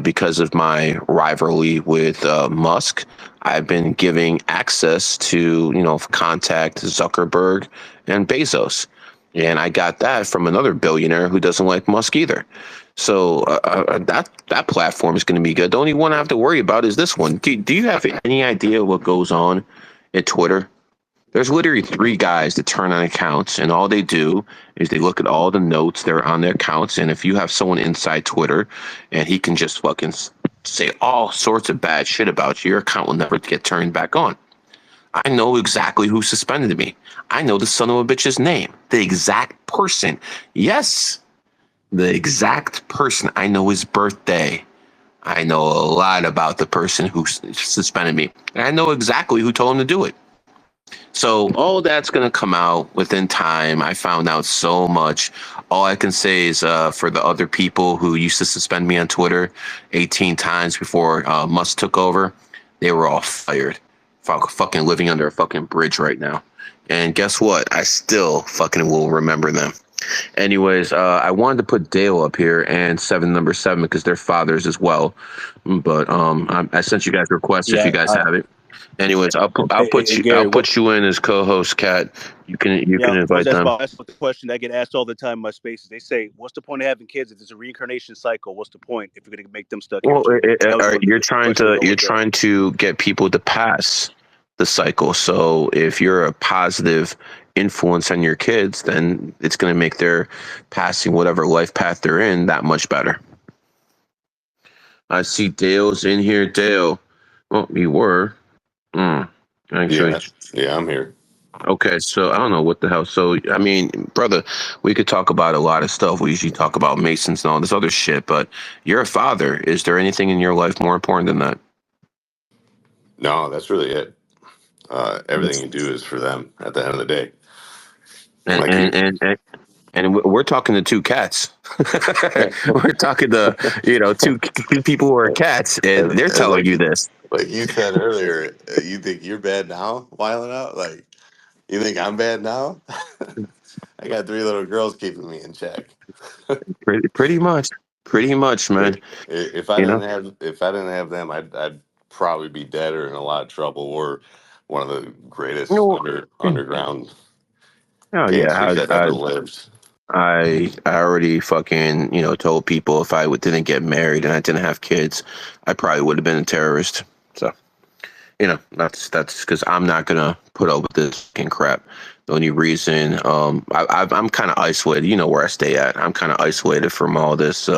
because of my rivalry with Musk, I've been giving access to, contact Zuckerberg and Bezos. And I got that from another billionaire who doesn't like Musk either. So that platform is going to be good. The only one I have to worry about is this one. Do you have any idea what goes on at Twitter? There's literally three guys that turn on accounts, and all they do is they look at all the notes that are on their accounts. And if you have someone inside Twitter, and he can just fucking say all sorts of bad shit about you, your account will never get turned back on. I know exactly who suspended me. I know the son of a bitch's name, the exact person. Yes, the exact person. I know his birthday. I know a lot about the person who suspended me. And I know exactly who told him to do it. So all that's going to come out within time. I found out so much. All I can say is for the other people who used to suspend me on Twitter 18 times before Musk took over, they were all fired. Fucking living under a fucking bridge right now. And guess what? I still fucking will remember them. Anyways, I wanted to put Dale up here and number 7 because they're fathers as well. But I sent you guys requests if Yeah. you guys have it. Anyways, Hey, Gary, I'll what? put you in as co-host, Kat. You Yeah, can I was invite just them. about that's what the question I get asked all the time in my spaces. They say, "What's the point of having kids if there's a reincarnation cycle? What's the point if you're going to make them stuck here Well, too?" And that was one of the questions I you're always ask. trying to get people to pass the cycle. So if you're a positive influence on your kids, then it's going to make their passing whatever life path they're in that much better. I see Dale's in here. Dale, well, you were. Actually, Yeah, yeah, I'm here. okay. So I don't know what the hell. So I mean, brother, we could talk about a lot of stuff. We usually talk about Masons and all this other shit. But you're a father. Is there anything in your life more important than that? No, that's really it. Everything you do is for them at the end of the day. And Like and you, and and, and we're talking to two cats. We're talking to two people who are cats, and they're and telling you this. like you said earlier, you think you're bad now, wilding out. Like you think I'm bad now. I got three little girls keeping me in check. Pretty much, man. If You know. I didn't have them, I'd probably be dead or in a lot of trouble, or one of the greatest No. underground Oh gangsters yeah. that ever lived. I already fucking told people if I didn't get married and I didn't have kids, I probably would have been a terrorist. So that's because I'm not gonna put up with this fucking crap. The only reason I'm kind of isolated. You know where I stay at. I'm kind of isolated from all this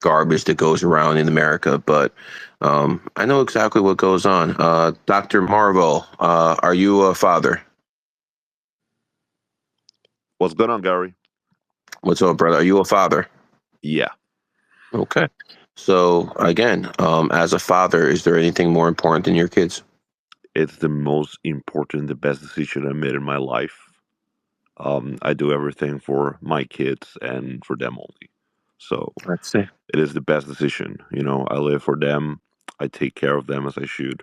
garbage that goes around in America, but I know exactly what goes on. Dr. Marvel, are you a father? What's going on, Garry? What's up, brother? Are you a father? Yeah, Okay. So again, as a father, is there anything more important than your kids? it's the most important, the best decision I made in my life. I do everything for my kids and for them only. So Let's see. it is the best decision. I live for them. I take care of them as I should.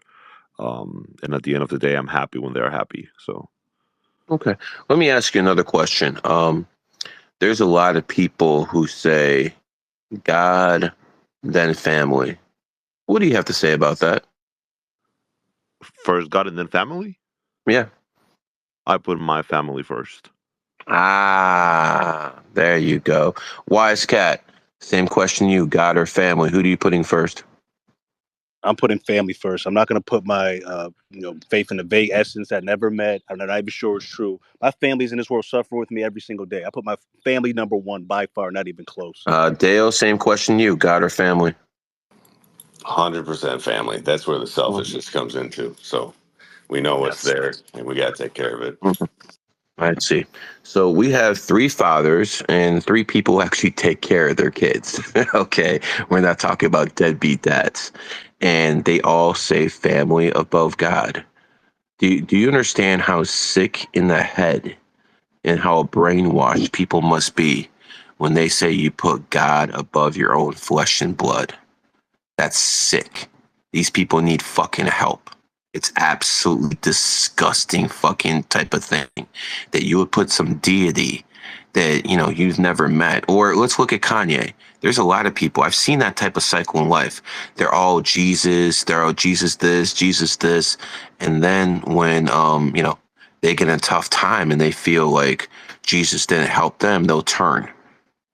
And at the end of the day, I'm happy when they're happy. So Okay. Let me ask you another question. There's a lot of people who say God, then family. What do you have to say about that? first God and then family. Yeah. I put my family first. Ah, there you go. Wise cat. Same question you. God or family? Who do you putting first? I'm putting family first. I'm not going to put my faith in the vague essence that I never met. I'm not even sure it's true. My family's in this world suffer with me every single day. I put my family number one by far, not even close. Dale, same question you. God or family? 100% family. That's where the selfishness comes into. So we know what's Yes. there, and we got to take care of it. I see. So we have three fathers and three people who actually take care of their kids. Okay. We're not talking about deadbeat dads. And they all say family above God. Do you understand how sick in the head and how brainwashed people must be when they say you put God above your own flesh and blood? That's sick. These people need fucking help. It's absolutely disgusting fucking type of thing that you would put some deity that you've never met. Or let's look at Kanye. There's a lot of people. I've seen that type of cycle in life. They're all Jesus this, Jesus this. And then when they get in a tough time and they feel like Jesus didn't help them, they'll turn.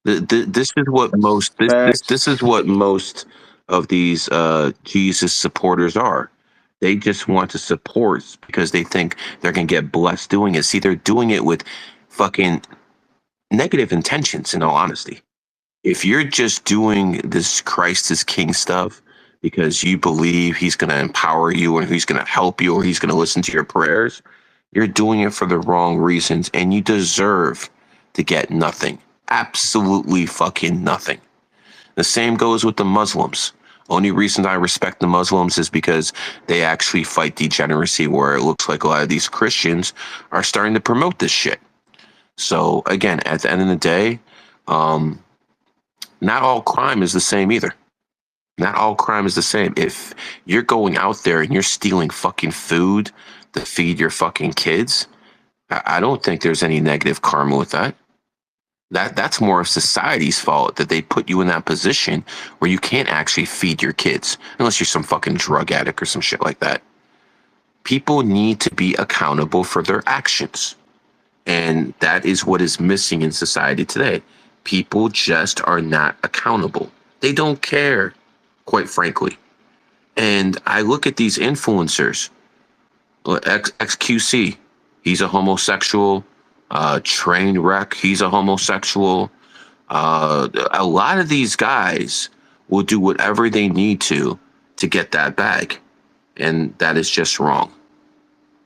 This is what most Facts. this is what most of these Jesus supporters are. They just want to support because they think they're gonna get blessed doing it. See, they're doing it with fucking negative intentions. In all honesty, if you're just doing this Christ is King stuff because you believe He's gonna empower you or He's gonna help you or He's gonna listen to your prayers, you're doing it for the wrong reasons, and you deserve to get nothing. Absolutely fucking nothing. The same goes with the Muslims. Only reason I respect the Muslims is because they actually fight degeneracy, where it looks like a lot of these Christians are starting to promote this shit. So again, at the end of the day, um, not all crime is the same either. Not all crime is the same. If you're going out there and you're stealing fucking food to feed your fucking kids, I don't think there's any negative karma with that. That's more of society's fault that they put you in that position where you can't actually feed your kids unless you're some fucking drug addict or some shit like that. People need to be accountable for their actions. And that is what is missing in society today. People just are not accountable. They don't care, quite frankly. And I look at these influencers, XQC, he's a homosexual. Train wreck, he's a homosexual. A lot of these guys will do whatever they need to get that bag. And that is just wrong.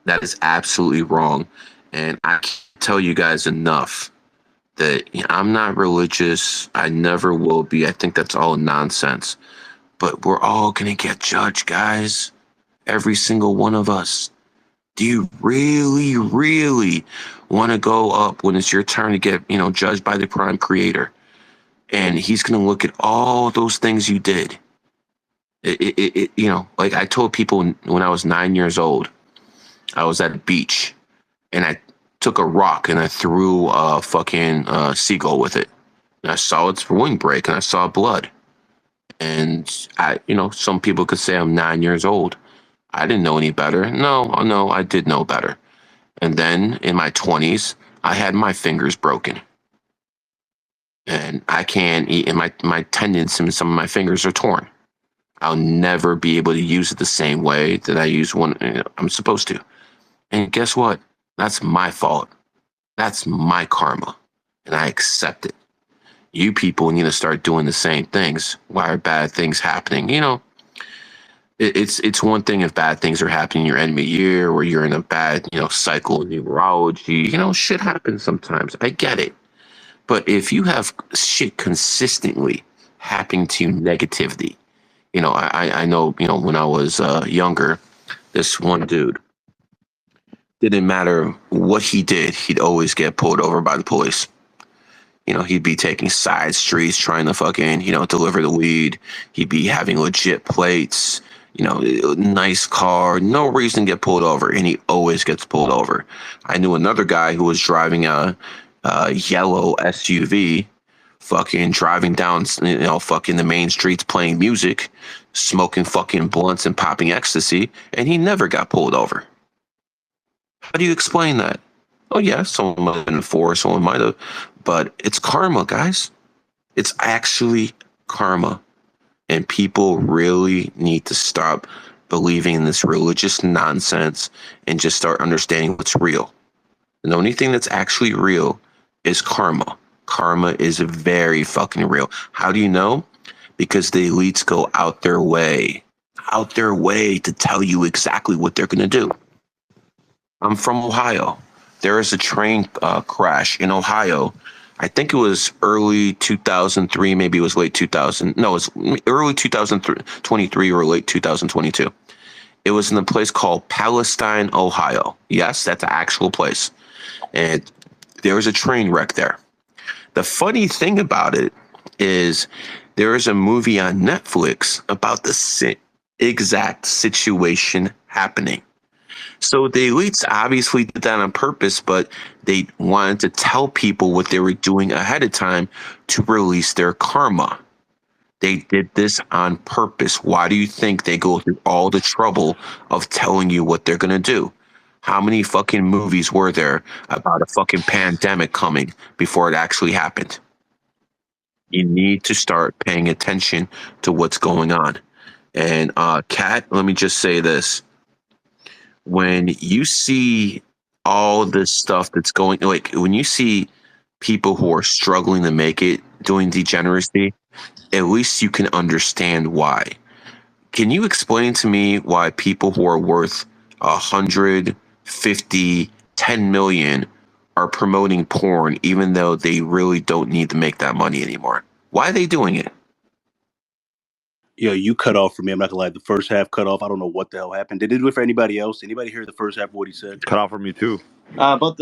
That is absolutely wrong. And I can't tell you guys enough that I'm not religious. I never will be. I think that's all nonsense. But we're all going to get judged, guys. Every single one of us. Do you really, really want to go up when it's your turn to get, judged by the prime creator? And he's going to look at all those things you did. Like I told people when I was 9 years old, I was at a beach and I took a rock and I threw a fucking seagull with it. And I saw its wing break and I saw blood. And some people could say I'm 9 years old. I didn't know any better. No, I did know better. And then in my 20s, I had my fingers broken. And I can't eat, and my tendons and some of my fingers are torn. I'll never be able to use it the same way that I use when I'm supposed to. And guess what? That's my fault. That's my karma. And I accept it. You people need to start doing the same things. Why are bad things happening? It's one thing if bad things are happening in your enemy year or you're in a bad, cycle of numerology. Shit happens sometimes. I get it. But if you have shit consistently happening to you negativity, I know, when I was younger, this one dude, didn't matter what he did, he'd always get pulled over by the police. He'd be taking side streets trying to fucking, deliver the weed. He'd be having legit plates, nice car, no reason to get pulled over. And he always gets pulled over. I knew another guy who was driving a yellow SUV, fucking driving down, fucking the main streets playing music, smoking fucking blunts and popping ecstasy. And he never got pulled over. How do you explain that? Oh, yeah, someone might have been for, someone might have, but it's karma, guys. It's actually karma. And people really need to stop believing in this religious nonsense and just start understanding what's real. And the only thing that's actually real is karma. Karma is very fucking real. How do you know? Because the elites go out their way to tell you exactly what they're going to do. I'm from Ohio. There is a train crash in Ohio. I think it was early 2003, maybe it was late 2000. No, it's early 2023 or late 2022. It was in a place called Palestine, Ohio. Yes, that's an actual place. And there was a train wreck there. The funny thing about it is there is a movie on Netflix about the exact situation happening. So the elites obviously did that on purpose, but they wanted to tell people what they were doing ahead of time to release their karma. They did this on purpose. Why do you think they go through all the trouble of telling you what they're going to do? How many fucking movies were there about a fucking pandemic coming before it actually happened? You need to start paying attention to what's going on. And Kat, let me just say this. When you see all this stuff that's going, like when you see people who are struggling to make it doing degeneracy, at least you can understand why. Can you explain to me why people who are worth 150, 10 million are promoting porn even though they really don't need to make that money anymore? Why are they doing it? Yeah, you cut off for me. I'm not gonna lie. The first half cut off. I don't know what the hell happened. Did it do it for anybody else? Anybody hear the first half of what he said? Cut off from you too. About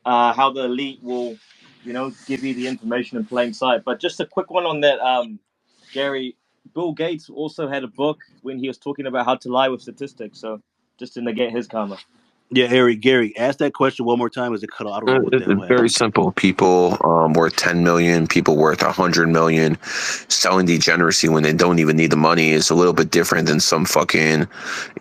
how the elite will, give you the information in plain sight. But just a quick one on that, Gary. Bill Gates also had a book when he was talking about how to lie with statistics. So just to negate his karma. Yeah, Eric, Gary, ask that question one more time as it cut off. I don't know what the hell It's very happened. simple. People worth 10 million, people worth 100 million, selling degeneracy when they don't even need the money is a little bit different than some fucking,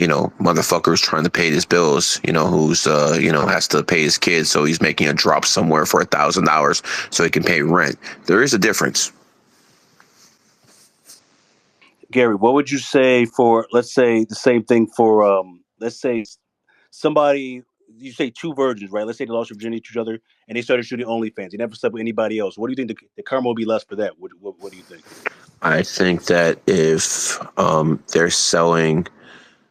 motherfuckers trying to pay his bills, who's, has to pay his kids. So he's making a drop somewhere for $1,000 so he can pay rent. There is a difference. Gary, what would you say for, let's say the same thing for, let's say somebody, you say two virgins, right? Let's say they lost their virginity to each other and they started shooting OnlyFans. They never slept with anybody else. What do you think the karma will be less for that? What do you think? I think that if they're selling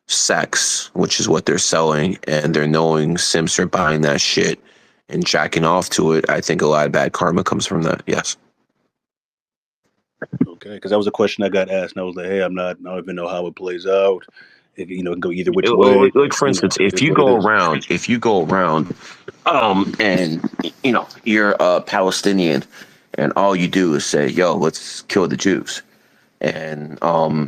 sex, which is what they're selling, and they're knowing simps are buying that shit and jacking off to it, I think a lot of bad karma comes from that. Yes. Okay, because that was a question I got asked, and I was like, "Hey, I don't even know how it plays out. If it can go either which way, Like but for instance, it is what it is." if you go around, and you're a Palestinian, and all you do is say, "Yo, let's kill the Jews," and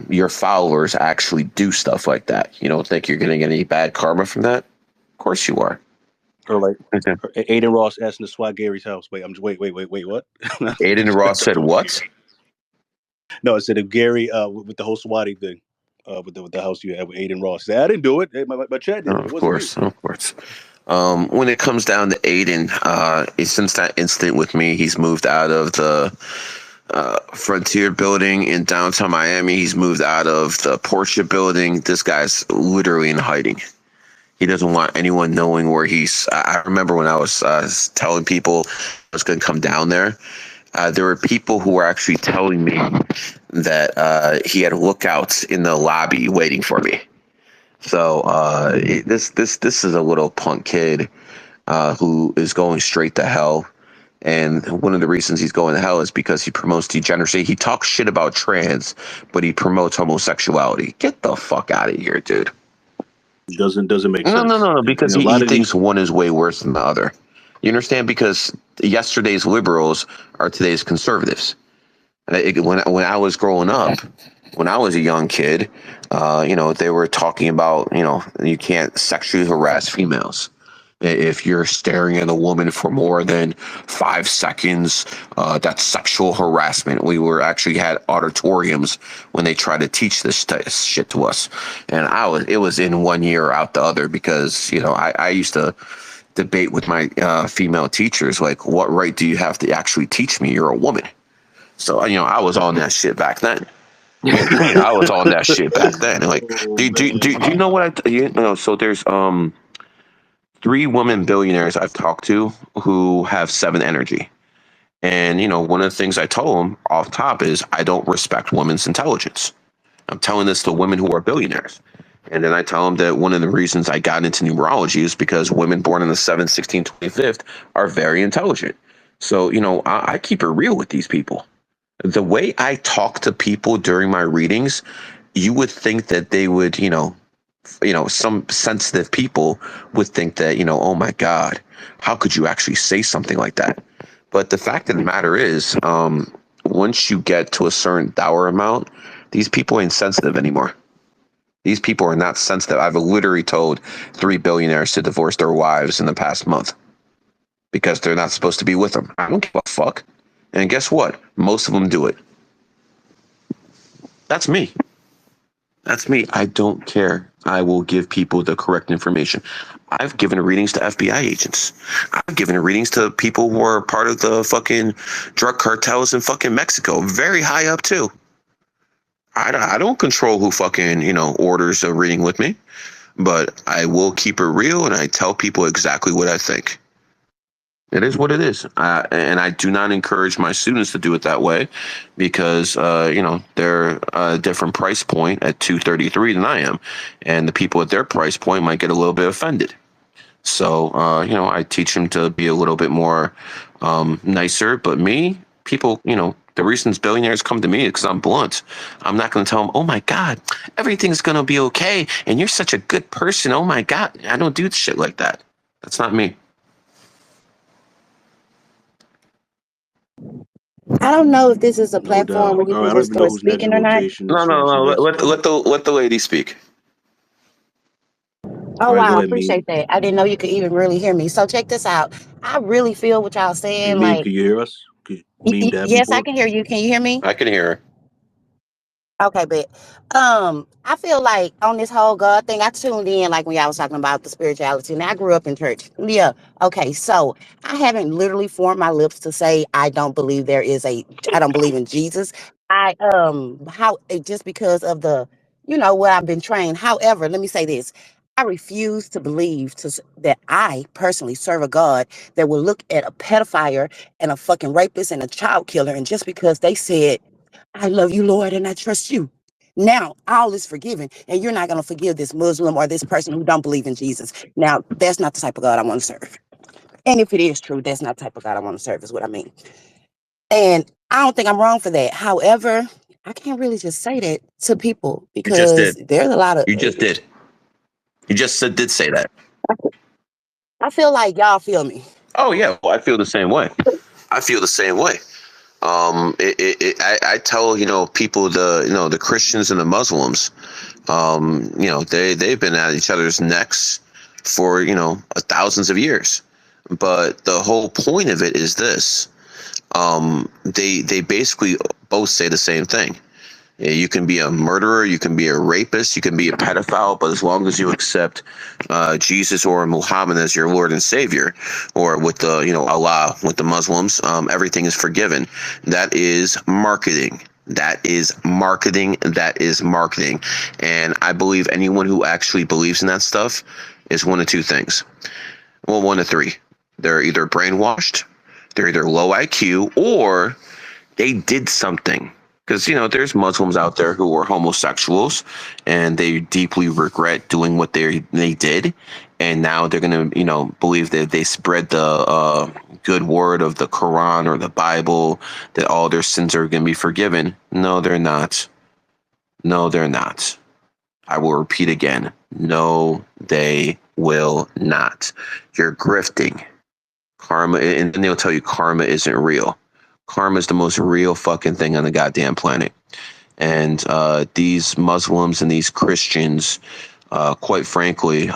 your followers actually do stuff like that. You don't think you're going to get any bad karma from that? Of course you are. Or like Okay. Aiden Ross asking to swat Gary's house. Wait, wait, what? Aiden Ross said what? No, I said if Gary with the whole swatting thing, with the house you had with Aiden Ross. He said, I didn't do it. Hey, my chat did Oh, it. It of wasn't me. course, of course. When it comes down to Aiden, since that incident with me, he's moved out of the Frontier building in downtown Miami. He's moved out of the Porsche building. This guy's literally in hiding. He doesn't want anyone knowing where he's. I remember when I was telling people I was going to come down there. There were people who were actually telling me that he had lookouts in the lobby waiting for me. So this is a little punk kid who is going straight to hell. And one of the reasons he's going to hell is because he promotes degeneracy. He talks shit about trans, but he promotes homosexuality. Get the fuck out of here, dude. Doesn't make No, no, sense. no, no. And, Because a he lot of thinks these. one is way worse than the other. You understand? Because yesterday's liberals are today's conservatives. When I was growing up, when I was a young kid, they were talking about, you can't sexually harass females. If you're staring at a woman for more than 5 seconds, that's sexual harassment. We were actually had auditoriums when they tried to teach this shit to us, and it was in one ear out the other because I used to debate with my female teachers like, what right do you have to actually teach me? You're a woman. So I was on that shit back then. I was on that shit back then. Like, Oh, do man. you know what So there's 3 women billionaires I've talked to who have 7 energy. And, one of the things I told them off top is I don't respect women's intelligence. I'm telling this to women who are billionaires. And then I tell them that one of the reasons I got into numerology is because women born in the 7th, 16th, 25th are very intelligent. So, I keep it real with these people. The way I talk to people during my readings, you would think that they would, some sensitive people would think that, oh my God, how could you actually say something like that? But the fact of the matter is, once you get to a certain dollar amount, these people ain't sensitive anymore. These people are not sensitive. I've literally told 3 billionaires to divorce their wives in the past month because they're not supposed to be with them. I don't give a fuck. And guess what? Most of them do it. That's me. That's me. I don't care. I will give people the correct information. I've given readings to FBI agents. I've given readings to people who are part of the fucking drug cartels in fucking Mexico. Very high up, too. I don't control who fucking, orders a reading with me, but I will keep it real and I tell people exactly what I think. It is what it is, and I do not encourage my students to do it that way, because they're a different price point at 233 than I am, and the people at their price point might get a little bit offended. So I teach them to be a little bit more nicer. But me, people, the reasons billionaires come to me is because I'm blunt. I'm not going to tell them, "Oh my God, everything's going to be okay, and you're such a good person." Oh my God, I don't do shit like that. That's not me. I don't know if this is a No platform doubt. where you All right, can I don't just even know start whose next speaking or not. rotation is, No, so no, no. you guys. Let the lady speak. Oh All right, wow, go I ahead, Mean. appreciate that. I didn't know you could even really hear me. So check this out. I really feel what y'all Hey, saying. Mean, Like, can you hear us? Mean Dab yes, I before? can hear you. Can you hear me? I can hear her. Okay, but I feel like on this whole God thing, I tuned in like when y'all was talking about the spirituality, and I grew up in church. Yeah. Okay, so I haven't literally formed my lips to say I don't believe I don't believe in Jesus. Just because of what I've been trained. However, let me say this. I refuse to believe that I personally serve a God that will look at a pedophile and a fucking rapist and a child killer, and just because they said I love you, Lord, and I trust you. Now, all is forgiven, and you're not going to forgive this Muslim or this person who don't believe in Jesus. Now, that's not the type of God I want to serve. And if it is true, that's not the type of God I want to serve, is what I mean. And I don't think I'm wrong for that. However, I can't really just say that to people You just because did. there's a lot of. You just did. You just did say that. I feel like y'all feel me. Oh yeah, well, I feel the same way. I feel the same way. I tell people the Christians and the Muslims, they've been at each other's necks for thousands of years, but the whole point of it is this: they basically both say the same thing. Yeah, you can be a murderer, you can be a rapist, you can be a pedophile, but as long as you accept Jesus or Muhammad as your Lord and Savior, or with the Allah with the Muslims, everything is forgiven. That is marketing. That is marketing. That is marketing. And I believe anyone who actually believes in that stuff is one of two things. Well, one of three. They're either brainwashed, they're either low IQ, or they did something. Because there's Muslims out there who are homosexuals and they deeply regret doing what they did, and now they're gonna believe that they spread the good word of the Quran or the Bible, that all their sins are gonna be forgiven. No, they're not. No, they're not. I will repeat again. No, they will not. You're grifting. Karma, and then they'll tell you karma isn't real. Karma is the most real fucking thing on the goddamn planet. And these Muslims and these Christians, quite frankly,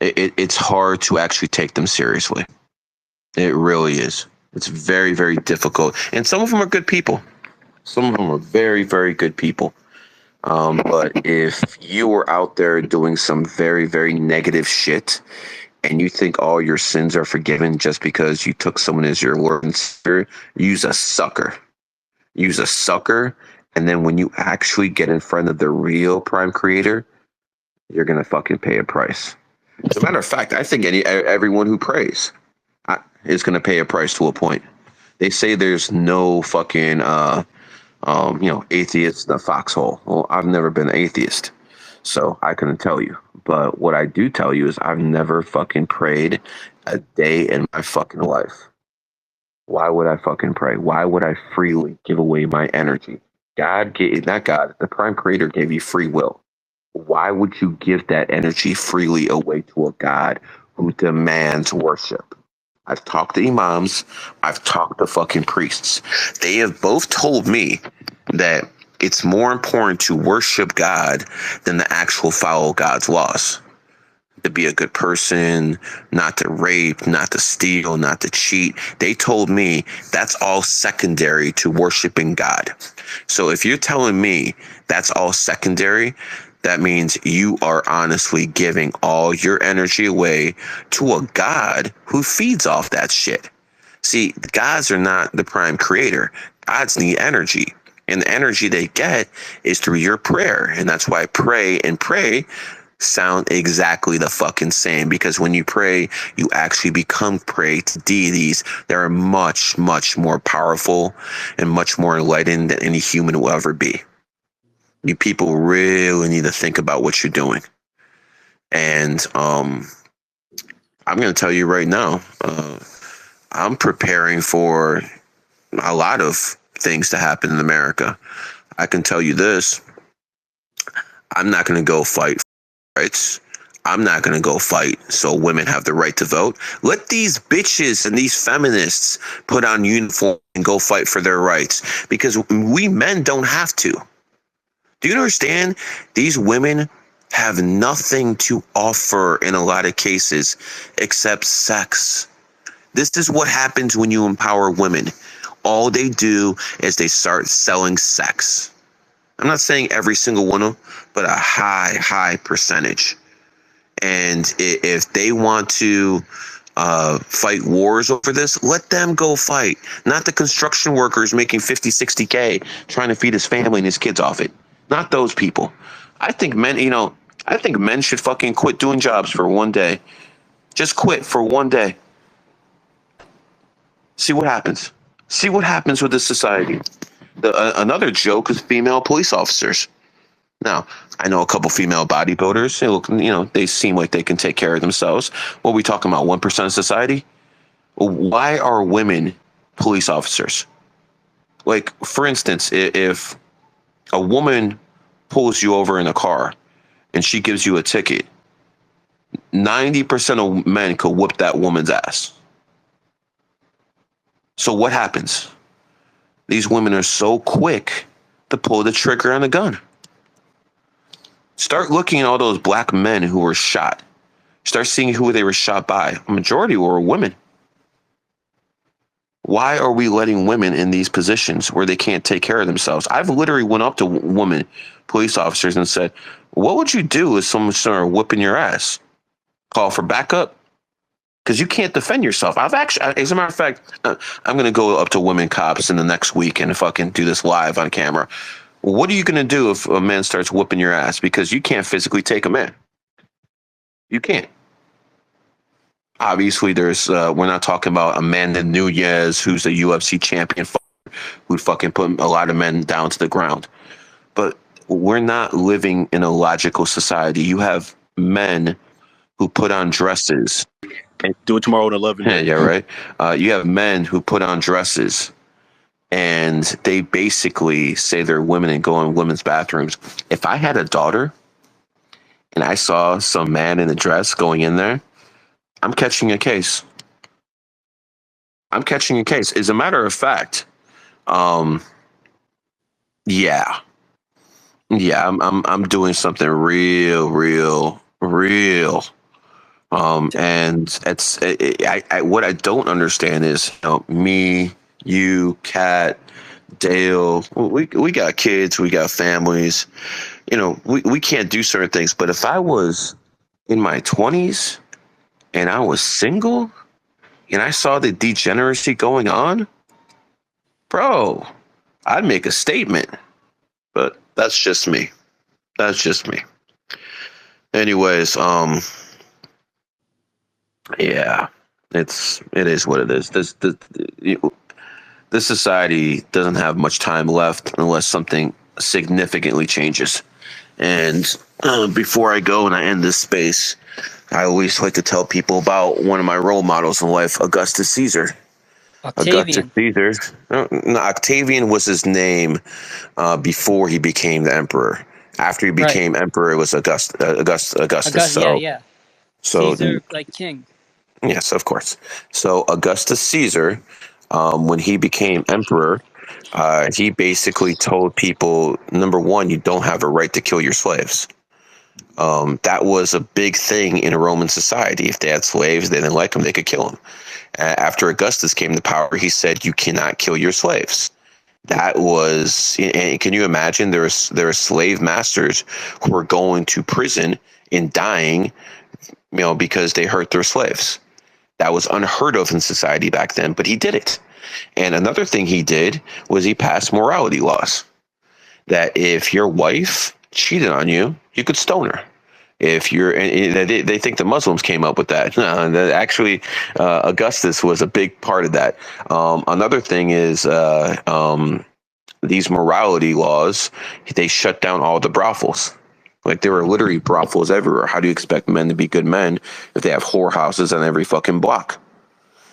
it's hard to actually take them seriously. It really is. It's very, very difficult. And some of them are good people. Some of them are very, very good people. But if you were out there doing some very, very negative shit, and you think all your sins are forgiven just because you took someone as your Lord and Savior, use a sucker. Use a sucker. And then when you actually get in front of the real prime creator, you're going to fucking pay a price. As a matter of fact, I think everyone who prays is going to pay a price to a point. They say there's no fucking, atheist in a foxhole. Well, I've never been an atheist, so I couldn't tell you. But what I do tell you is I've never fucking prayed a day in my fucking life. Why would I fucking pray? Why would I freely give away my energy? Not God, the prime creator gave you free will. Why would you give that energy freely away to a God who demands worship? I've talked to imams. I've talked to fucking priests. They have both told me that it's more important to worship God than to actual follow God's laws. To be a good person, not to rape, not to steal, not to cheat. They told me that's all secondary to worshiping God. So if you're telling me that's all secondary, that means you are honestly giving all your energy away to a God who feeds off that shit. See, gods are not the prime creator. Gods need energy. And the energy they get is through your prayer. And that's why pray and pray sound exactly the fucking same, because when you pray, you actually become prey to deities that are much, much more powerful and much more enlightened than any human will ever be. You people really need to think about what you're doing. And I'm going to tell you right now, I'm preparing for a lot of things to happen in America. I can tell you this: I'm not going to go fight for rights. I'm not going to go fight so women have the right to vote. Let these bitches and these feminists put on uniform and go fight for their rights, because we men don't have to. Do you understand? These women have nothing to offer in a lot of cases except sex. This is what happens when you empower women. All they do is they start selling sex. I'm not saying every single one of them, but a high percentage. And if they want to fight wars over this, let them go fight. Not the construction workers making 50, 60K trying to feed his family and his kids off it. Not those people. I think men should fucking quit doing jobs for one day. Just quit for one day. See what happens. See what happens with this society. Another joke is female police officers. Now, I know a couple female bodybuilders. They seem like they can take care of themselves. What are we talking about? 1% of society? Why are women police officers? Like, for instance, if a woman pulls you over in a car and she gives you a ticket, 90% of men could whoop that woman's ass. So what happens? These women are so quick to pull the trigger on a gun. Start looking at all those black men who were shot. Start seeing who they were shot by. A majority were women. Why are we letting women in these positions where they can't take care of themselves? I've literally went up to women police officers and said, what would you do if someone started whooping your ass? Call for backup? Because you can't defend yourself. As a matter of fact, I'm going to go up to women cops in the next week and fucking do this live on camera. What are you going to do if a man starts whooping your ass? Because you can't physically take him in. You can't. Obviously, we're not talking about Amanda Nunes, who's a UFC champion, who'd fucking put a lot of men down to the ground. But we're not living in a logical society. You have men who put on dresses. Do it tomorrow at 11. Yeah, right. You have men who put on dresses and they basically say they're women and go in women's bathrooms. If I had a daughter and I saw some man in a dress going in there, I'm catching a case. As a matter of fact, yeah, I'm doing something real. And what I don't understand is, me, you, Kat, Dale, we got kids, we got families, we can't do certain things. But if I was in my 20s and I was single and I saw the degeneracy going on, bro, I'd make a statement. But that's just me. Anyways, yeah, it is what it is. This society doesn't have much time left unless something significantly changes. And before I go and I end this space, I always like to tell people about one of my role models in life, Augustus Caesar. Octavian. Octavian was his name before he became the emperor. After he became emperor, it was Augustus. So Caesar, like king. Yes, of course. So Augustus Caesar, when he became emperor, he basically told people, number one, you don't have a right to kill your slaves. That was a big thing in a Roman society. If they had slaves, they didn't like them, they could kill them. After Augustus came to power, he said, you cannot kill your slaves. That was, and can you imagine, there are slave masters who were going to prison and dying, because they hurt their slaves. That was unheard of in society back then, but he did it. And another thing he did was he passed morality laws that if your wife cheated on you, you could stone her. If you're, and they think the Muslims came up with that. No, actually, Augustus was a big part of that. Another thing is these morality laws, they shut down all the brothels. Like, there were literally brothels everywhere. How do you expect men to be good men if they have whorehouses on every fucking block?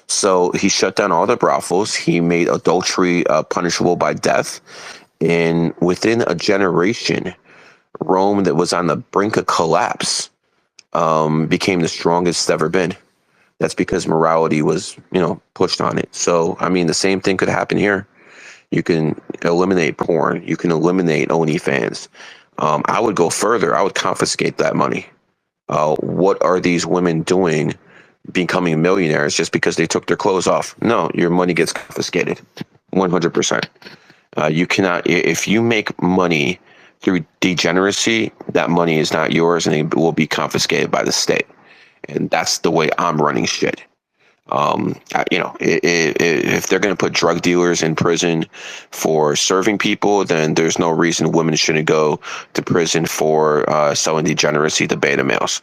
So he shut down all the brothels. He made adultery punishable by death. And within a generation, Rome, that was on the brink of collapse, became the strongest it's ever been. That's because morality was, pushed on it. So, I mean, the same thing could happen here. You can eliminate porn. You can eliminate OnlyFans. I would go further. I would confiscate that money. What are these women doing becoming millionaires just because they took their clothes off? No, your money gets confiscated. 100%. You cannot, if you make money through degeneracy, that money is not yours and it will be confiscated by the state. And that's the way I'm running shit. If they're going to put drug dealers in prison for serving people, then there's no reason women shouldn't go to prison for selling degeneracy to beta males.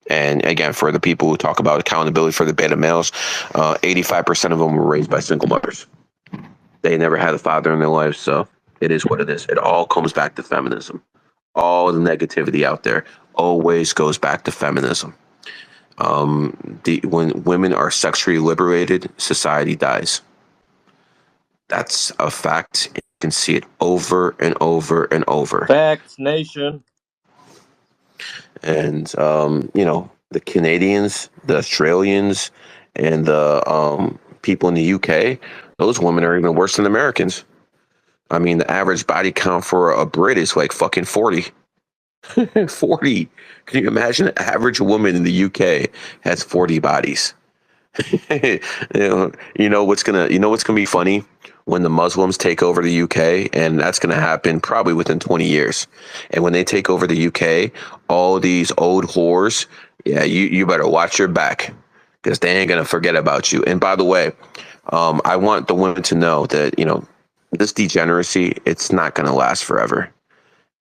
And again, for the people who talk about accountability for the beta males, 85% of them were raised by single mothers. They never had a father in their life, so it is what it is. It all comes back to feminism. All the negativity out there always goes back to feminism. When women are sexually liberated, society dies. That's a fact. You can see it over and over and over. Facts, nation. And the Canadians, the Australians, and the people in the UK, those women are even worse than Americans. I mean, the average body count for a Brit is like fucking 40. 40. Can you imagine an average woman in the UK has 40 bodies? What's gonna be funny when the Muslims take over the UK, and that's gonna happen probably within 20 years. And when they take over the UK, all these old whores, yeah, you better watch your back because they ain't gonna forget about you. And by the way, I want the women to know that this degeneracy, it's not gonna last forever.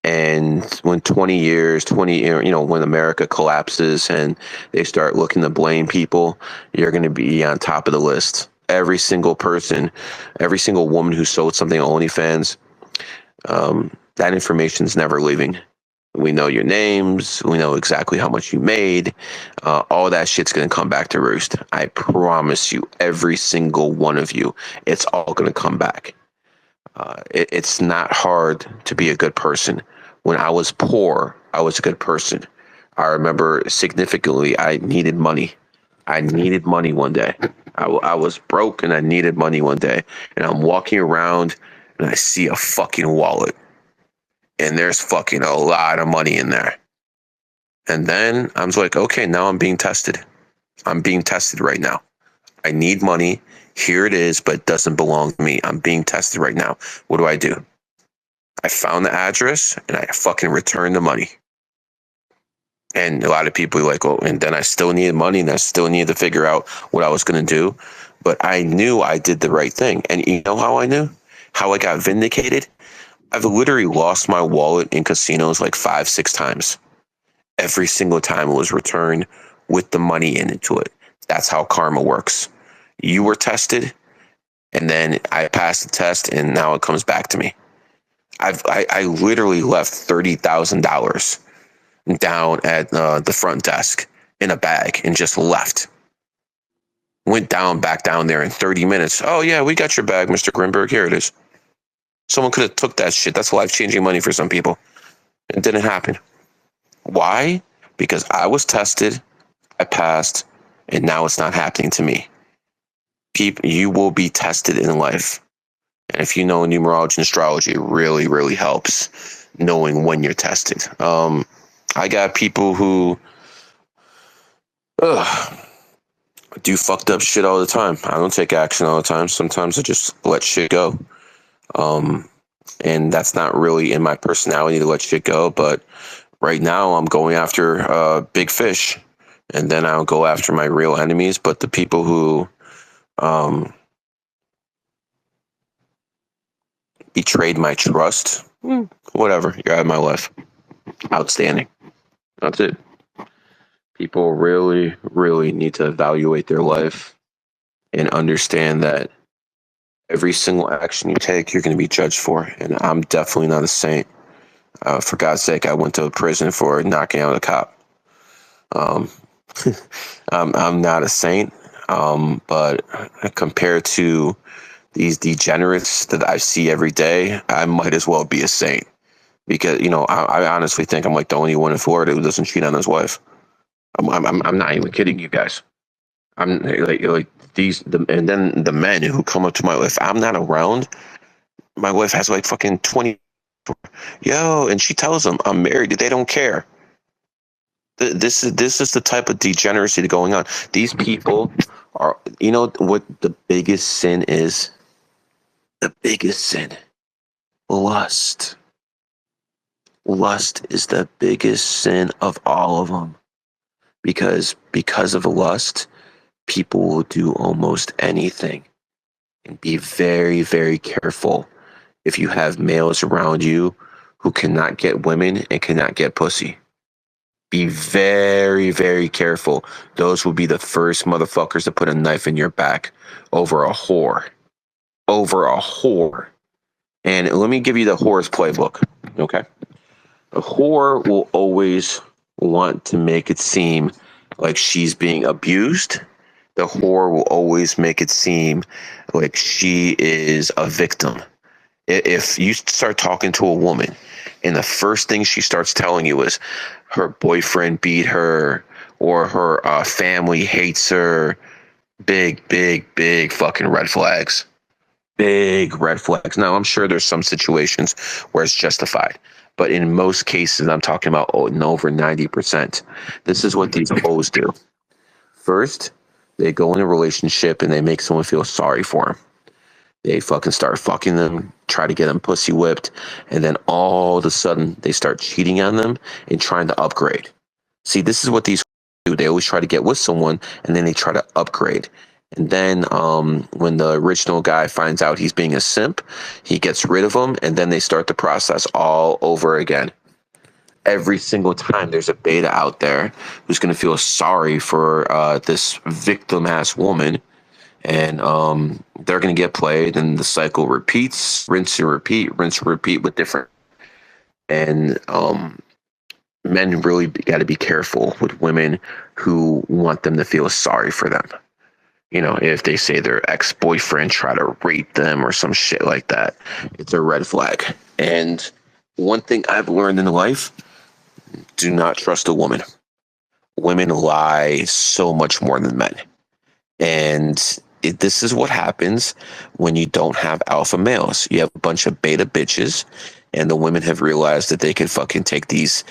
And when 20 years, when America collapses and they start looking to blame people, you're going to be on top of the list. Every single person, every single woman who sold something on OnlyFans, that information is never leaving. We know your names. We know exactly how much you made. All that shit's going to come back to roost. I promise you, every single one of you, it's all going to come back. It's not hard to be a good person. When I was poor, I was a good person. I remember significantly, I needed money. I needed money one day. I was broke and I needed money one day. And I'm walking around and I see a fucking wallet. And there's fucking a lot of money in there. And then I'm like, okay, now I'm being tested. I'm being tested right now. I need money. Here it is, but it doesn't belong to me. I'm being tested right now. What do? I found the address and I fucking returned the money. And a lot of people are like, oh, and then I still needed money and I still needed to figure out what I was going to do. But I knew I did the right thing. And you know how I knew? How I got vindicated? I've literally lost my wallet in casinos like 5-6 times. Every single time it was returned with the money into it. That's how karma works. You were tested and then I passed the test and now it comes back to me. I literally left $30,000 down at the front desk in a bag and just left. Went back down there in 30 minutes. Oh yeah, we got your bag, Mr. Grinsberg. Here it is. Someone could have took that shit. That's life-changing money for some people. It didn't happen. Why? Because I was tested, I passed, and now it's not happening to me. You will be tested in life. And if you know numerology and astrology, it really, really helps knowing when you're tested. I got people who do fucked up shit all the time. I don't take action all the time. Sometimes I just let shit go. And that's not really in my personality to let shit go. But right now I'm going after big fish. And then I'll go after my real enemies. But the people who betrayed my trust, whatever, you're out of my life. Outstanding. That's it. People really, really need to evaluate their life and understand that every single action you take, you're going to be judged for. And I'm definitely not a saint. For God's sake, I went to prison for knocking out a cop. I'm not a saint, but compared to these degenerates that I see every day, I might as well be a saint. Because, I honestly think I'm like the only one in Florida who doesn't cheat on his wife. I'm not even kidding you guys. I'm like and then the men who come up to my wife. I'm not around. My wife has like fucking 20 Yo, and she tells them, I'm married. They don't care. This is the type of degeneracy going on. These people are, you know what the biggest sin is? The biggest sin, lust. Lust is the biggest sin of all of them, because of lust, people will do almost anything. And be very, very careful if you have males around you who cannot get women and cannot get pussy. Be very, very careful. Those will be the first motherfuckers to put a knife in your back over a whore. Over a whore. And let me give you the whore's playbook. Okay. A whore will always want to make it seem like she's being abused. The whore will always make it seem like she is a victim. If you start talking to a woman and the first thing she starts telling you is her boyfriend beat her or her family hates her, big, big, big fucking red flags. Big red flags. Now, I'm sure there's some situations where it's justified, but in most cases, I'm talking about over 90%. This is what these hoes do. First, they go in a relationship and they make someone feel sorry for them. They fucking start fucking them, try to get them pussy whipped, and then all of a sudden they start cheating on them and trying to upgrade. See, this is what these do. They always try to get with someone and then they try to upgrade. And then when the original guy finds out he's being a simp, he gets rid of him, and then they start the process all over again. Every single time there's a beta out there who's going to feel sorry for this victim ass woman, and they're going to get played, and the cycle repeats, rinse and repeat with different. And men really got to be careful with women who want them to feel sorry for them. You know, if they say their ex-boyfriend try to rape them or some shit like that, it's a red flag. And one thing I've learned in life, do not trust a woman. Women lie so much more than men. And this is what happens when you don't have alpha males. You have a bunch of beta bitches, and the women have realized that they can fucking take these,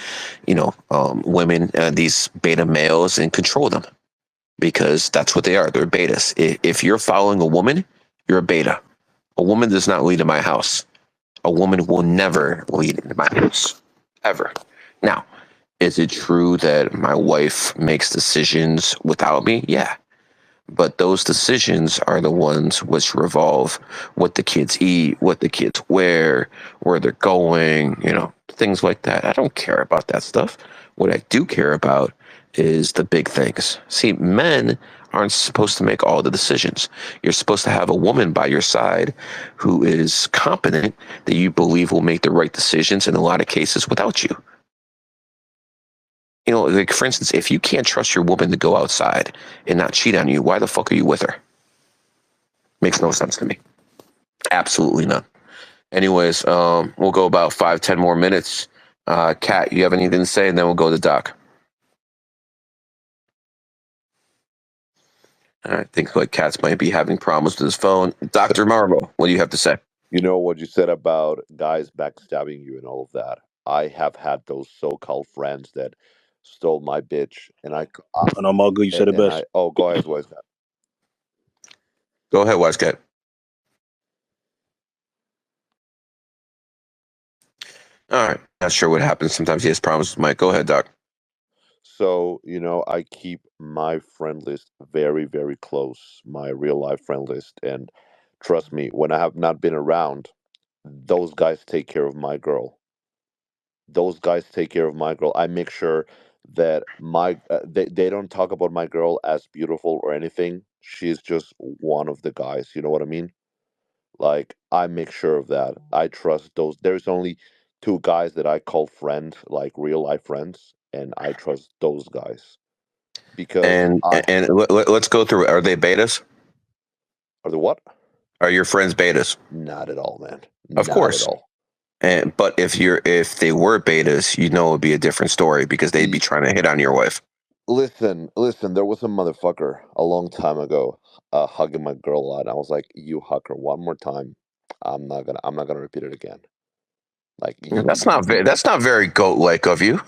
women, these beta males, and control them, because that's what they are. They're betas. If you're following a woman, you're a beta. A woman does not lead in my house. A woman will never lead in my house, ever. Now, is it true that my wife makes decisions without me? Yeah. But those decisions are the ones which revolve what the kids eat, what the kids wear, where they're going, things like that. I don't care about that stuff. What I do care about is the big things. See, men aren't supposed to make all the decisions. You're supposed to have a woman by your side who is competent, that you believe will make the right decisions in a lot of cases without you. Like, for instance, if you can't trust your woman to go outside and not cheat on you, why the fuck are you with her? Makes no sense to me. Absolutely none. Anyways, we'll go about 5-10 more minutes. Kat, you have anything to say? And then we'll go to Doc. I think like Kat's might be having problems with his phone. Dr. Marvel, what do you have to say? You know what you said about guys backstabbing you and all of that. I have had those so-called friends that stole my bitch, and And I'm all good. You said it best. oh, go ahead, what's that? Go ahead, Wise Cat. All right. Not sure what happens. Sometimes he has problems with Mike. Go ahead, Doc. So, I keep my friend list very, very close, my real life friend list. And trust me, when I have not been around, those guys take care of my girl. Those guys take care of my girl. I make sure that they don't talk about my girl as beautiful or anything. She's just one of the guys. You know what I mean? Like, I make sure of that. I trust those. There's only two guys that I call friend, like real life friends, and I trust those guys because And I and let's go through it. Are they betas? are the what? Are your friends betas? Not at all, man. Of Not at course. all. But if they were betas, it would be a different story, because they'd be Y- trying to hit on your wife. Listen. There was a motherfucker a long time ago, hugging my girl a lot. And I was like, "You hug her one more time. I'm not gonna repeat it again." Like, That's not very goat like of you.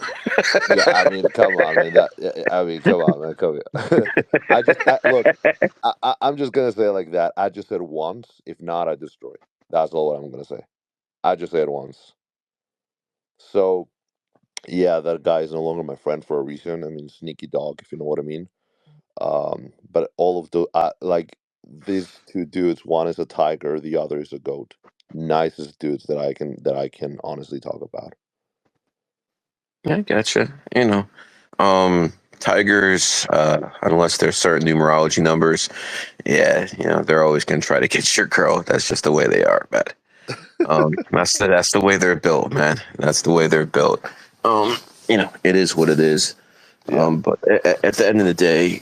yeah, I mean, come on, man. I mean, come on, man. Come on. Look. I'm just gonna say it like that. I just said once. If not, I destroy. That's all I'm gonna say. I just said once. So yeah, that guy is no longer my friend for a reason. I mean, sneaky dog, if you know what I mean. But all of the like these two dudes, one is a tiger, the other is a goat. Nicest dudes that I can honestly talk about. I gotcha. Tigers, unless there's certain numerology numbers, yeah, they're always gonna try to get your girl. That's just the way they are, man. That's the way they're built, man. That's the way they're built. It is what it is. Yeah. But at the end of the day,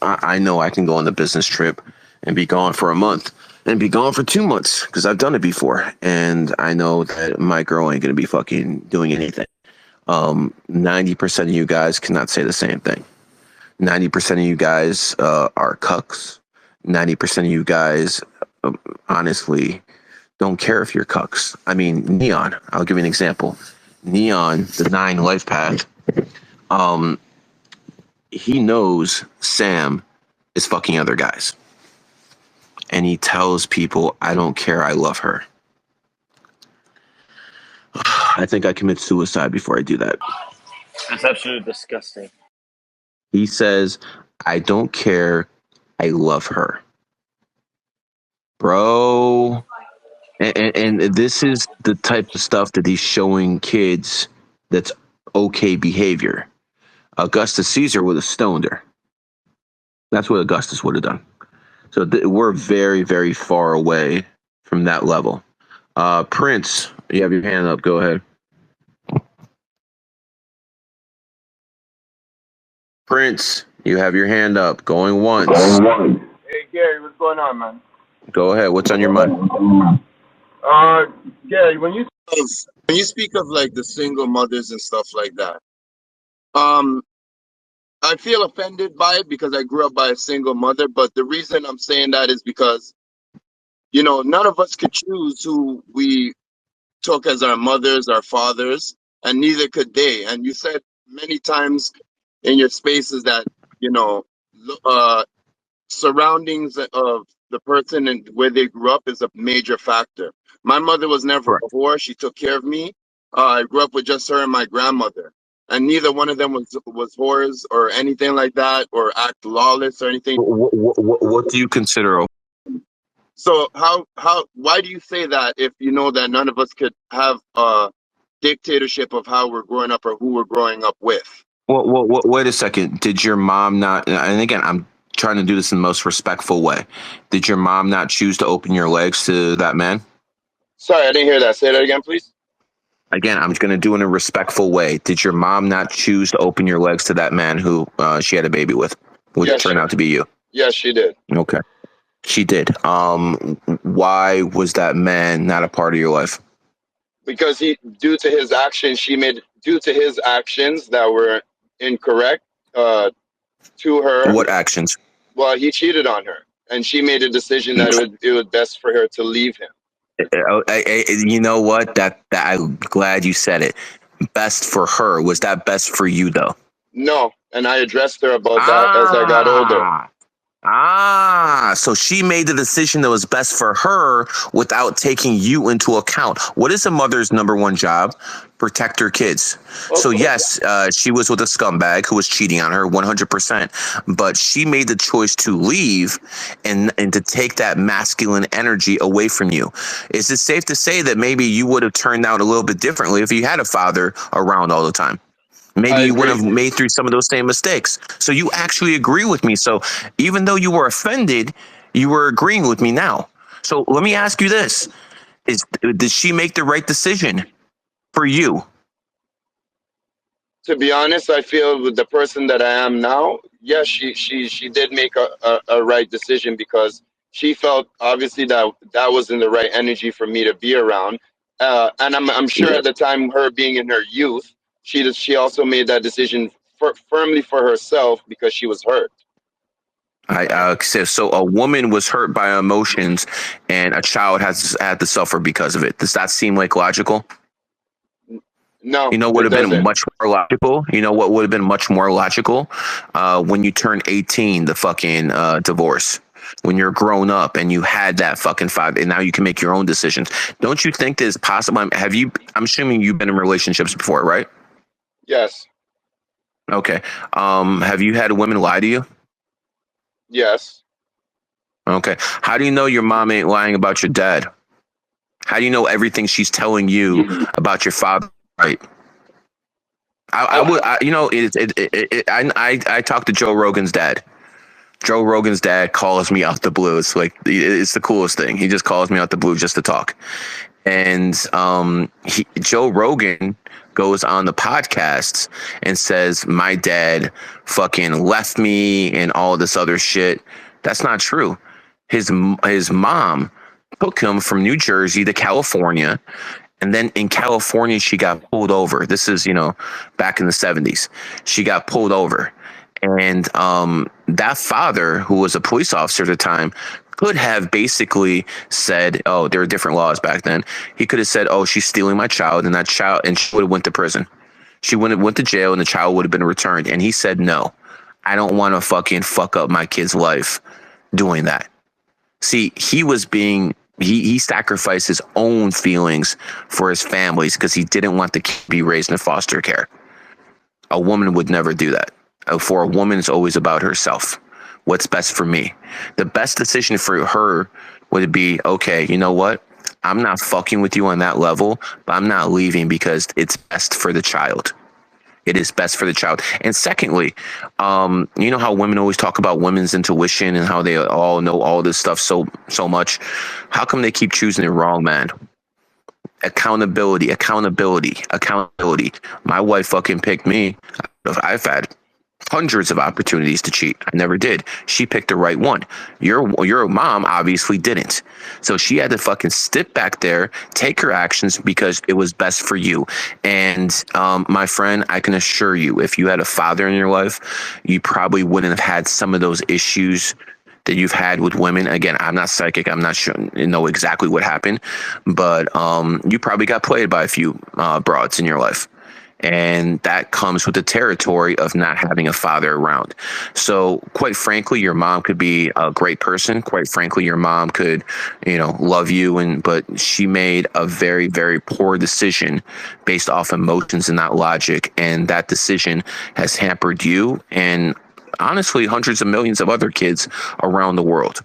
I know I can go on the business trip and be gone for a month and be gone for 2 months because I've done it before, and I know that my girl ain't gonna be fucking doing anything. 90% of you guys cannot say the same thing. 90% of you guys are cucks. 90% of you guys, honestly, don't care if you're cucks. I mean, Neon, I'll give you an example. Neon, the 9 life path, um, he knows Sam is fucking other guys. And he tells people, I don't care, I love her. I think I commit suicide before I do that. That's absolutely disgusting. He says, I don't care, I love her. Bro. And this is the type of stuff that he's showing kids that's okay behavior. Augustus Caesar would have stoned her. That's what Augustus would have done. So we're very, very far away from that level. Prince, you have your hand up. Go ahead. Prince, you have your hand up. Going once. Hey Gary, what's going on, man? Go ahead. What's on your mind? Gary, when you speak of like the single mothers and stuff like that, I feel offended by it because I grew up by a single mother. But the reason I'm saying that is because none of us could choose who we took as our mothers, our fathers, and neither could they. And you said many times in your spaces that you know, surroundings of the person and where they grew up is a major factor. My mother was never Correct. a whore. She took care of me. I grew up with just her and my grandmother. And neither one of them was whores or anything like that or act lawless or anything. What do you consider? So why do you say that if you know that none of us could have a dictatorship of how we're growing up or who we're growing up with? Wait a second. Did your mom not? And again, I'm trying to do this in the most respectful way. Did your mom not choose to open your legs to that man? Sorry, I didn't hear that. Say that again, please. Again, I'm going to do it in a respectful way. Did your mom not choose to open your legs to that man who she had a baby with, which Yes, turned out to be you? yes, she did. Okay, she did. Why was that man not a part of your life? Because due to his actions that were incorrect to her. What actions? Well, he cheated on her, and she made a decision that it was best for her to leave him. You know what? That I'm glad you said it. Best for her. Was that best for you though? No, and I addressed her about that as I got older. So she made the decision that was best for her without taking you into account. What is a mother's number one job? Protect her kids. So yes, she was with a scumbag who was cheating on her 100%, but she made the choice to leave and to take that masculine energy away from you. Is it safe to say that maybe you would have turned out a little bit differently if you had a father around all the time? Maybe you wouldn't have made through some of those same mistakes. So you actually agree with me. So even though you were offended, you were agreeing with me now. So let me ask you this. Did she make the right decision for you? To be honest, I feel with the person that I am now, yes, she did make a right decision because she felt obviously that wasn't the right energy for me to be around. And I'm sure at the time, her being in her youth, she also made that decision firmly for herself because she was hurt. So a woman was hurt by emotions and a child had to suffer because of it. Does that seem like logical? No, You know what would it have been doesn't. much more logical? You know what would have been much more logical? When you turn 18, the fucking divorce. When you're grown up and you had that fucking five, and now you can make your own decisions. Don't you think this possible? Have you? I'm assuming you've been in relationships before, right? Yes. Okay. Have you had women lie to you? Yes. Okay. How do you know your mom ain't lying about your dad? How do you know everything she's telling you about your father? Right. I would, you know, I talked to Joe Rogan's dad. Joe Rogan's dad calls me out the blue. It's like it's the coolest thing. He just calls me out the blue just to talk. And Joe Rogan goes on the podcast and says my dad fucking left me and all this other shit. That's not true. His mom took him from New Jersey to California, and then in California she got pulled over. This is, you know, back in the 70s. She got pulled over, and that father, who was a police officer at the time, could have basically said, oh, there were different laws back then. He could have said, oh, she's stealing my child, and that child, and she would have went to prison. She would have went to jail, and the child would have been returned. And he said, no, I don't want to fucking fuck up my kid's life doing that. See, he sacrificed his own feelings for his families because he didn't want the kid to be raised in foster care. A woman would never do that. For a woman, it's always about herself. What's best for me? The best decision for her would be, okay, you know what? I'm not fucking with you on that level, but I'm not leaving because it's best for the child. It is best for the child. And secondly, you know how women always talk about women's intuition and how they all know all this stuff so much. How come they keep choosing the wrong man? Accountability. My wife fucking picked me. I've had hundreds of opportunities to cheat. I never did. She picked the right one. Your mom obviously didn't. So she had to fucking sit back there, take her actions because it was best for you. And my friend, I can assure you, if you had a father in your life, you probably wouldn't have had some of those issues that you've had with women. Again, I'm not psychic. I'm not sure know exactly what happened, but you probably got played by a few broads in your life. And that comes with the territory of not having a father around. So quite frankly, your mom could be a great person. Quite frankly, your mom could, you know, love you, but she made a very, very poor decision based off emotions and not logic. And that decision has hampered you and honestly hundreds of millions of other kids around the world.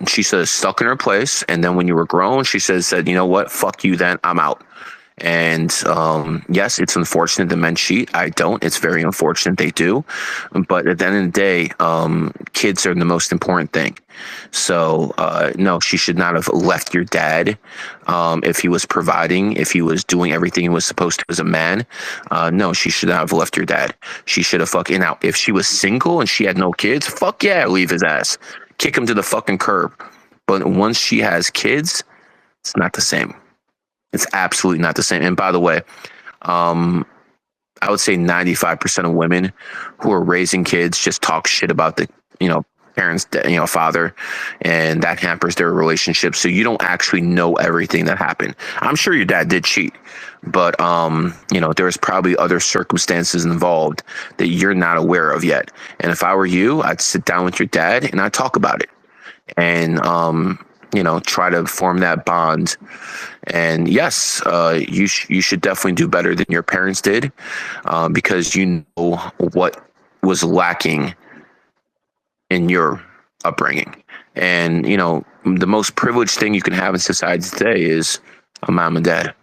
She says stuck in her place. And then when you were grown, she said, you know what? Fuck you then. I'm out. And yes, it's unfortunate that men cheat. I don't. It's very unfortunate they do. But at the end of the day, kids are the most important thing. So no, she should not have left your dad if he was providing, if he was doing everything he was supposed to as a man. No, she should not have left your dad. She should have fucking out. If she was single and she had no kids, fuck yeah, leave his ass. Kick him to the fucking curb. But once she has kids, it's not the same. It's absolutely not the same. And by the way, I would say 95% of women who are raising kids just talk shit about the, you know, parents, you know, father, and that hampers their relationship. So you don't actually know everything that happened. I'm sure your dad did cheat, but you know, there's probably other circumstances involved that you're not aware of yet. And if I were you, I'd sit down with your dad and I'd talk about it. And you know, try to form that bond. And yes, you should definitely do better than your parents did, because you know what was lacking in your upbringing. And you know, the most privileged thing you can have in society today is a mom and dad.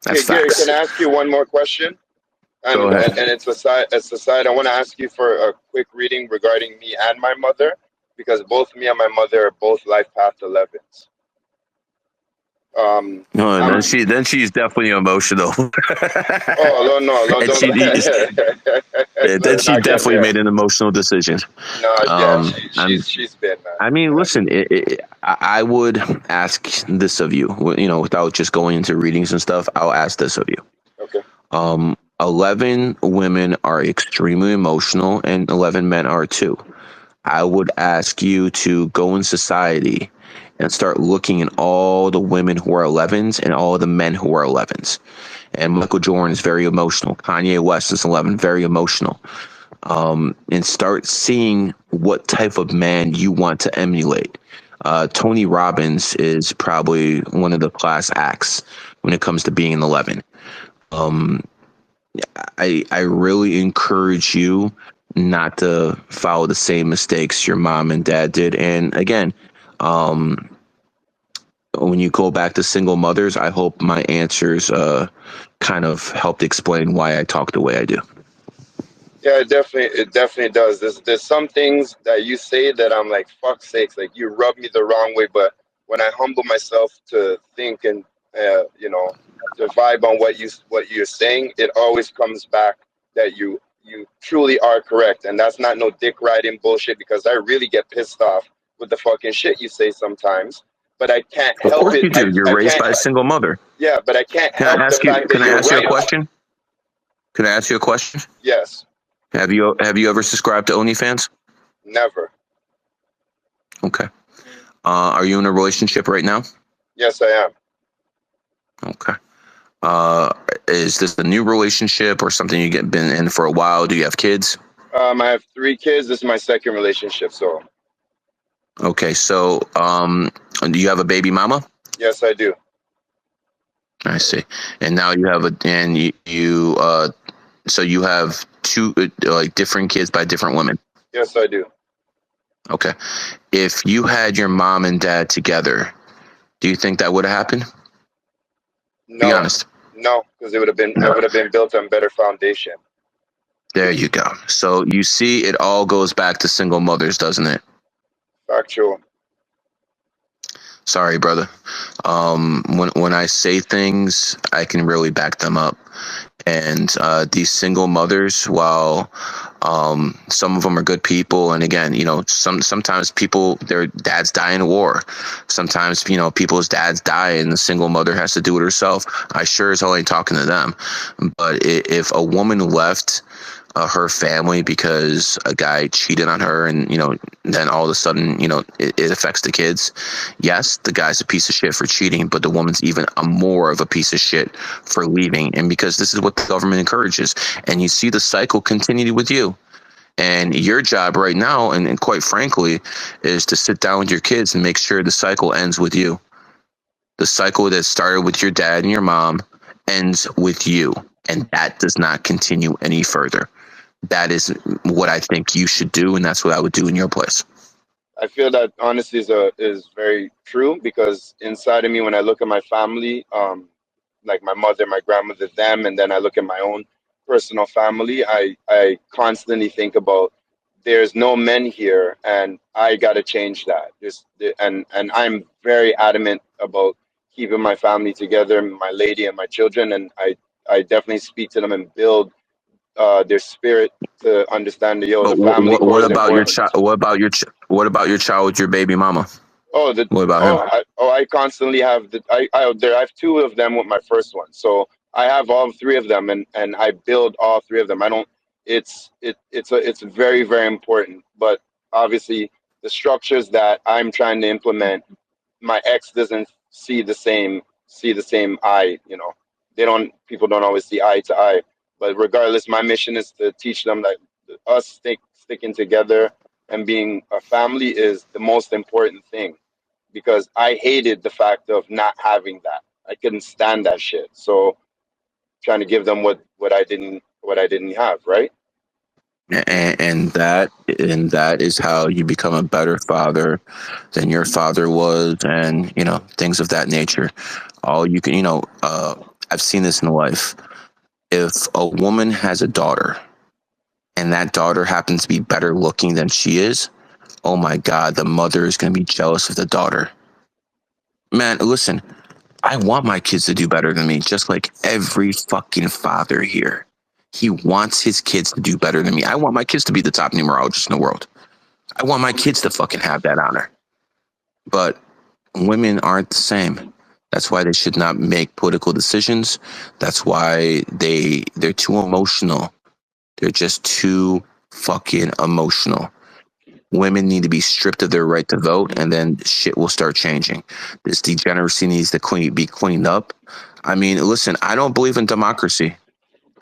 That's Okay, Gary, facts. can I ask you one more question? Go ahead. And it's a side. I want to ask you for a quick reading regarding me and my mother, because both me and my mother are both life path 11s. No, I'm. then she's definitely emotional. Oh no, no, And don't. then Let's she not get definitely there. made an emotional decision. No, yeah, I'm she's been, man. I mean, Yeah. listen, I would ask this of you, you know, without just going into readings and stuff. I'll ask this of you. Okay. 11 women are extremely emotional and 11 men are too. I would ask you to go in society and start looking at all the women who are 11s and all the men who are 11s. And Michael Jordan is very emotional. Kanye West is 11, very emotional. And start seeing what type of man you want to emulate. Tony Robbins is probably one of the class acts when it comes to being an 11. I really encourage you not to follow the same mistakes your mom and dad did. And again, when you go back to single mothers, I hope my answers kind of helped explain why I talk the way I do. Yeah, it definitely does. There's some things that you say that I'm like, fuck sakes, like you rub me the wrong way. But when I humble myself to think and to vibe on what you're saying, it always comes back that you truly are correct, and that's not no dick riding bullshit. Because I really get pissed off with the fucking shit you say sometimes, but I can't Of help course it. you do. You're I raised can't. by a single mother. Yeah, but I can't Can I help the ask you? fact that Can I you're ask you a right. question? Can I ask you a question? Yes, Have you ever subscribed to OnlyFans? never. Okay. Are you in a relationship right now? Yes, I am. Okay. Is this a new relationship or something been in for a while? Do you have kids? I have 3 kids. This is my second relationship. So, Okay. So, do you have a baby mama? yes, I do. I see. And now you have so you have two like different kids by different women. Yes, I do. Okay. If you had your mom and dad together, do you think that would have happened? Be No, honest. no, because it No. would have been built on better foundation. There you go. So you see, it all goes back to single mothers, doesn't it? Factual. Sorry, brother. When I say things, I can really back them up. And these single mothers, while some of them are good people, and again, sometimes people, their dads die in war. Sometimes people's dads die, and the single mother has to do it herself. I sure as hell ain't talking to them. But if a woman left her family because a guy cheated on her, and then all of a sudden it affects the kids. Yes, the guy's a piece of shit for cheating, but the woman's even more of a piece of shit for leaving. And because this is what the government encourages, and you see the cycle continue with you. And your job right now, and quite frankly, is to sit down with your kids and make sure the cycle ends with you. The cycle that started with your dad and your mom ends with you, and that does not continue any further. That is what I think you should do, and that's what I would do in your place. I feel that honesty is very true because inside of me, when I look at my family, like my mother, my grandmother, them, and then I look at my own personal family, I constantly think about there's no men here, and I got to change that. And I'm very adamant about keeping my family together, my lady and my children, and I definitely speak to them and build their spirit to understand that the But family core what is about your important. child? What about your child with your baby mama? Oh, What about him? I constantly have I have 2 of them with my first one, so I have all 3 of them, and I build all 3 of them. I don't. It's very very important, but obviously the structures that I'm trying to implement, my ex doesn't see the same eye. People don't always see eye to eye. But regardless, my mission is to teach them that us sticking together and being a family is the most important thing, because I hated the fact of not having that. I couldn't stand that shit. So trying to give them what I didn't have, right? And that is how you become a better father than your father was, and things of that nature. All you can, I've seen this in life. If a woman has a daughter, and that daughter happens to be better looking than she is, oh my God, the mother is going to be jealous of the daughter. Man, listen, I want my kids to do better than me, just like every fucking father here. He wants his kids to do better than me. I want my kids to be the top numerologist in the world. I want my kids to fucking have that honor. But women aren't the same. That's why they should not make political decisions. That's why they're too emotional. They're just too fucking emotional. Women need to be stripped of their right to vote, and then shit will start changing. This degeneracy needs to be cleaned up. I mean, listen, I don't believe in democracy.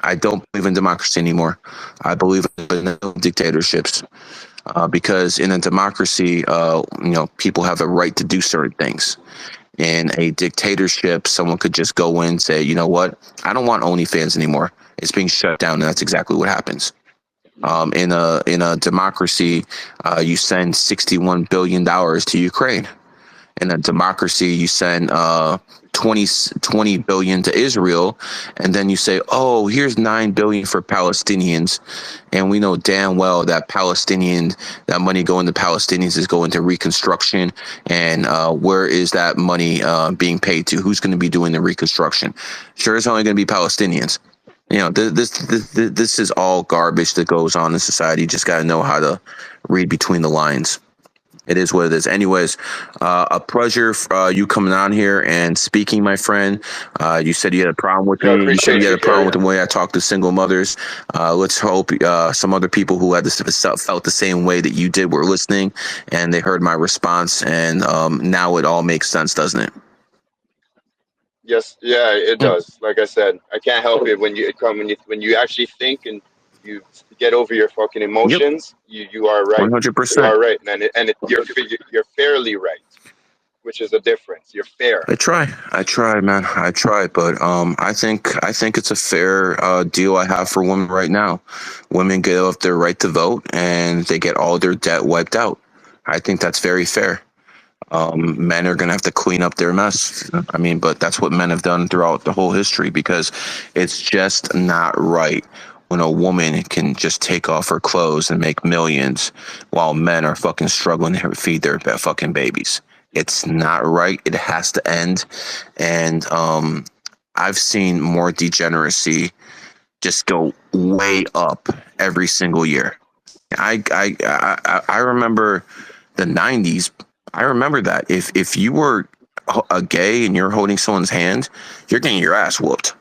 I don't believe in democracy anymore. I believe in dictatorships, because in a democracy, people have the right to do certain things. In a dictatorship, someone could just go in and say, you know what, I don't want OnlyFans anymore. It's being shut down, and that's exactly what happens. In a democracy, you send $61 billion to Ukraine. In a democracy, you send 20 billion to Israel, and then you say, oh, here's 9 billion for Palestinians, and we know damn well that that money going to Palestinians is going to reconstruction. And where is that money being paid to? Who's going to be doing the reconstruction? Sure, it's only going to be Palestinians. This is all garbage that goes on in society. You just got to know how to read between the lines. It is what it is. Anyways, a pleasure you coming on here and speaking, my friend. You said you had a problem with Yeah, I me. You said you appreciate had you, a problem Gary. with the way I talk to single mothers. Let's hope some other people who had felt the same way that you did were listening, and they heard my response. And now it all makes sense, doesn't it? Yes, yeah, it Yeah, does. Like I said, I can't help it when you actually think and you get over your fucking yep, emotions. You are right. You 100%. are right, man. You're fairly right, which is a difference. You're fair. I try, man. I try, but I think it's a fair deal I have for women right now. Women get off their right to vote, and they get all their debt wiped out. I think that's very fair. Men are gonna have to clean up their mess. I mean, but that's what men have done throughout the whole history, because it's just not right when a woman can just take off her clothes and make millions while men are fucking struggling to feed their fucking babies. It's not right. It has to end. And I've seen more degeneracy just go way up every single year. I remember the '90s. I remember that if you were a gay and you're holding someone's hand, you're getting your ass whooped.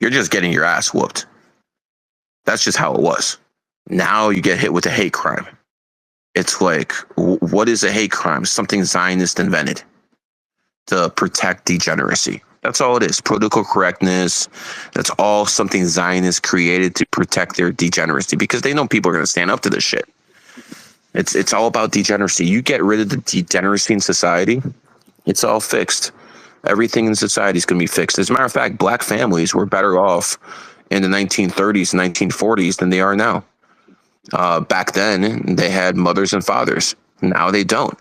You're just getting your ass whooped. That's just how it was. Now you get hit with a hate crime. It's like, what is a hate crime? Something Zionist invented to protect degeneracy. That's all it is. Political correctness. That's all something Zionists created to protect their degeneracy, because they know people are going to stand up to this shit. It's all about degeneracy. You get rid of the degeneracy in society, it's all fixed. Everything in society is going to be fixed. As a matter of fact, black families were better off in the 1930s, 1940s than they are now. Back then, they had mothers and fathers. Now they don't,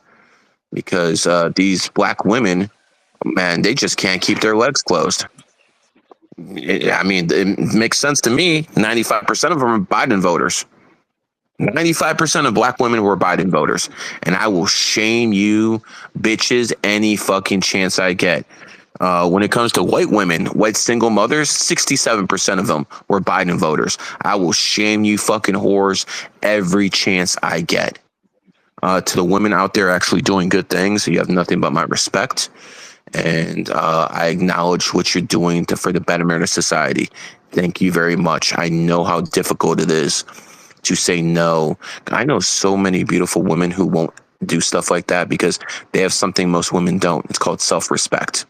because these black women, man, they just can't keep their legs closed. I mean, it makes sense to me. 95% of them are Biden voters. 95% of black women were Biden voters. And I will shame you bitches any fucking chance I get. When it comes to white women, white single mothers, 67% of them were Biden voters. I will shame you fucking whores every chance I get. To the women out there actually doing good things, you have nothing but my respect. And I acknowledge what you're doing for the betterment of society. Thank you very much. I know how difficult it is to say no. I know so many beautiful women who won't do stuff like that because they have something most women don't. It's called self-respect.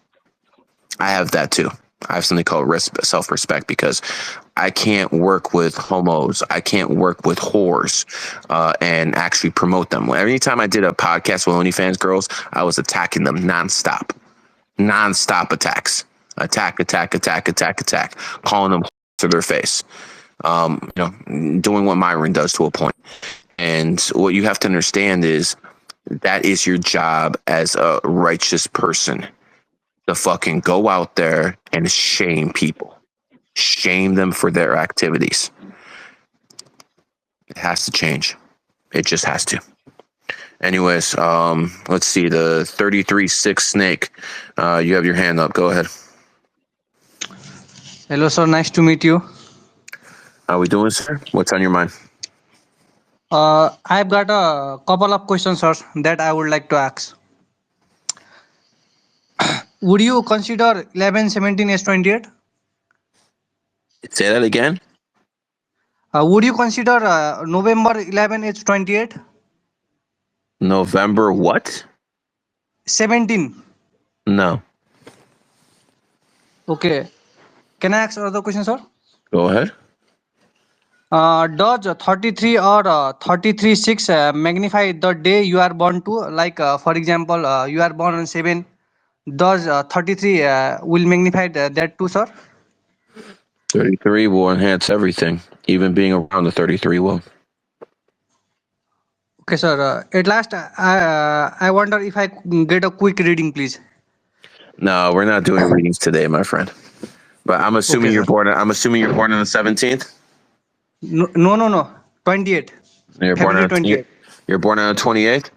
I have that too. I have something called self-respect, because I can't work with homos. I can't work with whores and actually promote them. Anytime I did a podcast with OnlyFans girls, I was attacking them nonstop attacks. Attack, calling them to their face. Doing what Myron does to a point. And what you have to understand is that is your job as a righteous person, to fucking go out there and shame people, shame them for their activities. It has to change. It just has to. Anyways, let's see, the 33-6 snake. You have your hand up. Go ahead. Hello, sir. Nice to meet you. How we doing, sir? What's on your mind? I've got a couple of questions, sir, that I would like to ask. Would you consider 11/17 as 28? Say that again. Would you consider November 11 as 28? November what? 17. No. Okay. Can I ask another question, sir? Go ahead. Does 33 or 33/6 magnify the day you are born to? Like, for example, you are born on 7. Does 33 will magnify that too, sir? 33 will enhance everything. Even being around the 33 will. Okay, sir. At last, I wonder if I get a quick reading, please. No, we're not doing readings today, my friend. But I'm Okay, assuming you're sir. born. I'm assuming you're born on the 17th. No, no, no, no. 28. You're born February on. 28. You're born on the 28th.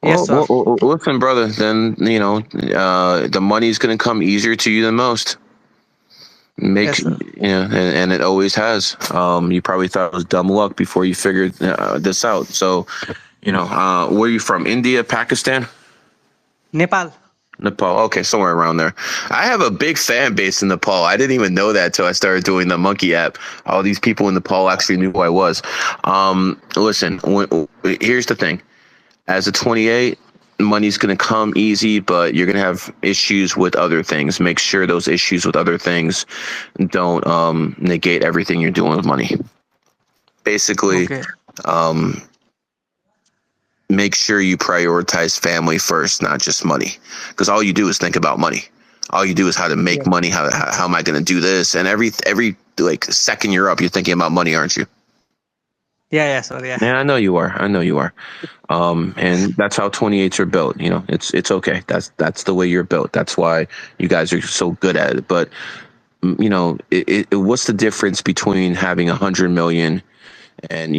Yes, Well, sir. listen, brother. Then the money's gonna come easier to you than most. Yes, sir. And it always has. You probably thought it was dumb luck before you figured this out. So, where are you from? India, Pakistan, Nepal. Nepal? Okay, somewhere around there. I have a big fan base in Nepal. I didn't even know that till I started doing the Monkey app. All these people in Nepal actually knew who I was. Listen, here's the thing. As a 28, money's going to come easy, but you're going to have issues with other things. Make sure those issues with other things don't negate everything you're doing with money. Basically, Okay. make sure you prioritize family first, not just money, because all you do is think about money. All you do is how to make Yeah. money. How am I going to do this? And every like second you're up, you're thinking about money, aren't you? Yeah, yeah, sir. Yeah. Yeah, I know you are. I know you are. And that's how 28s are built. It's okay. That's the way you're built. That's why you guys are so good at it. But what's the difference between having 100 million and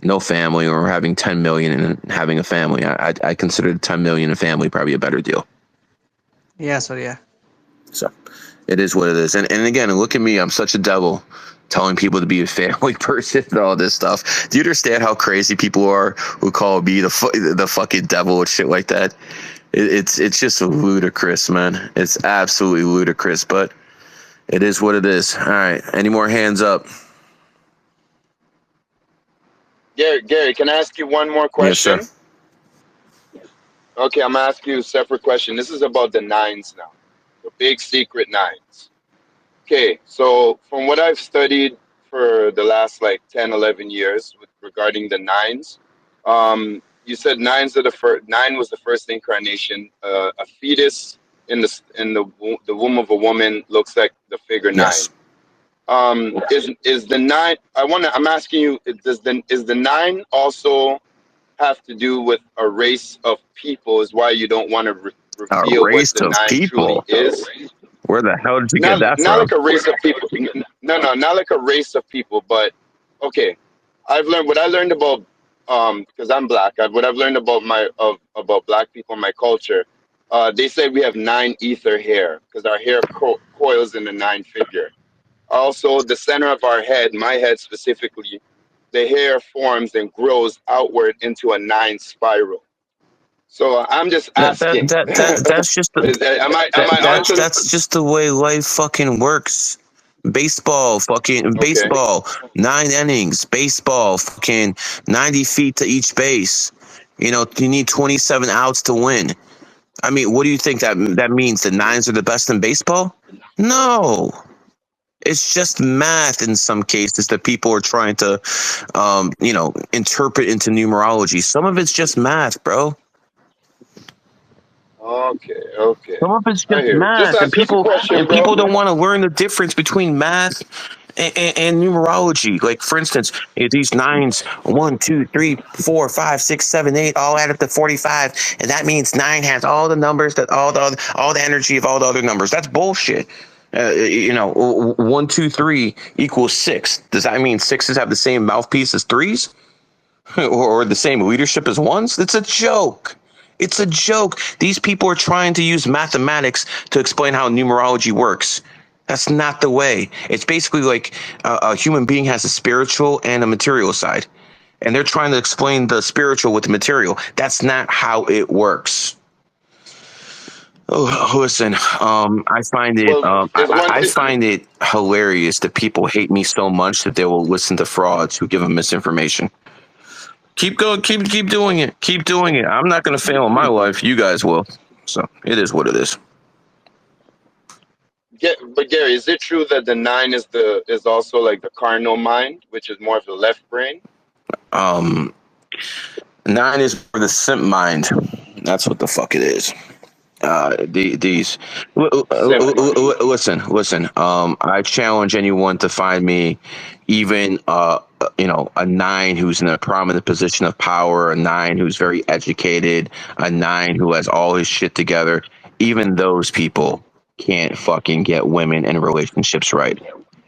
no family, or having 10 million and having a family? I consider 10 million a family probably a better deal. Yeah, sir. Yeah. So it is what it is. And again, look at me. I'm such a devil, telling people to be a family person and all this stuff. Do you understand how crazy people are who call me the fucking devil and shit like that? It's just ludicrous, man. It's absolutely ludicrous, but it is what it is. All right. Any more hands up? Gary, can I ask you one more Yes, sir. question? Okay, I'm gonna ask you a separate question. This is about the nines now, the big secret nines. Okay, so from what I've studied for the last like 10, 11 years regarding the nines, you said nine was the first incarnation. A fetus in the womb of a woman looks like the figure nine. Yes. Is the nine? I'm asking you. Is the nine also have to do with a race of people? Is why you don't want to A reveal what race the of nine truly people. is? Where the hell did you get Not that not from? like a race of people. No, not like a race of people. But okay, I've learned what I learned about because I'm black. What I've learned about about black people in my culture. They say we have nine ether hair because our hair coils in the nine figure. Also, the center of our head, my head specifically, the hair forms and grows outward into a nine spiral. So I'm just That that asking, that that that's just the, am I that onto? that's just the way life fucking works. Baseball, fucking Okay. baseball, 9 innings. Baseball, fucking 90 feet to each base. You need 27 outs to win. I mean, what do you think that means? The nines are the best in baseball? No, it's just math in some cases that people are trying to, interpret into numerology. Some of it's just math, bro. Okay. Okay. Some of it's I just hear it. math, and Just a people question, and bro. people don't want to learn the difference between math and numerology. Like, for instance, if these nines, 1, 2, 3, 4, 5, 6, 7, 8, all add up to 45, and that means nine has all the numbers that all the energy of all the other numbers. That's bullshit. 1, 2, 3 equals 6. Does that mean sixes have the same mouthpiece as threes? or the same leadership as ones? It's a joke. It's a joke. These people are trying to use mathematics to explain how numerology works. That's not the way. It's basically like a human being has a spiritual and a material side, and they're trying to explain the spiritual with the material. That's not how it works. Oh, listen, I find it, Well, is one I thing. find it hilarious that people hate me so much that they will listen to frauds who give them misinformation. Keep going. Keep doing it. Keep doing it. I'm not going to fail in my life. You guys will. So it is what it is. But Gary, is it true that the nine is also like the carnal mind, which is more of the left brain? Um, 9 is for the simp mind. That's what the fuck it is. These Simp mind. listen. I challenge anyone to find me even a 9 who's in a prominent position of power, a 9 who's very educated, a 9 who has all his shit together. Even those people can't fucking get women and relationships right.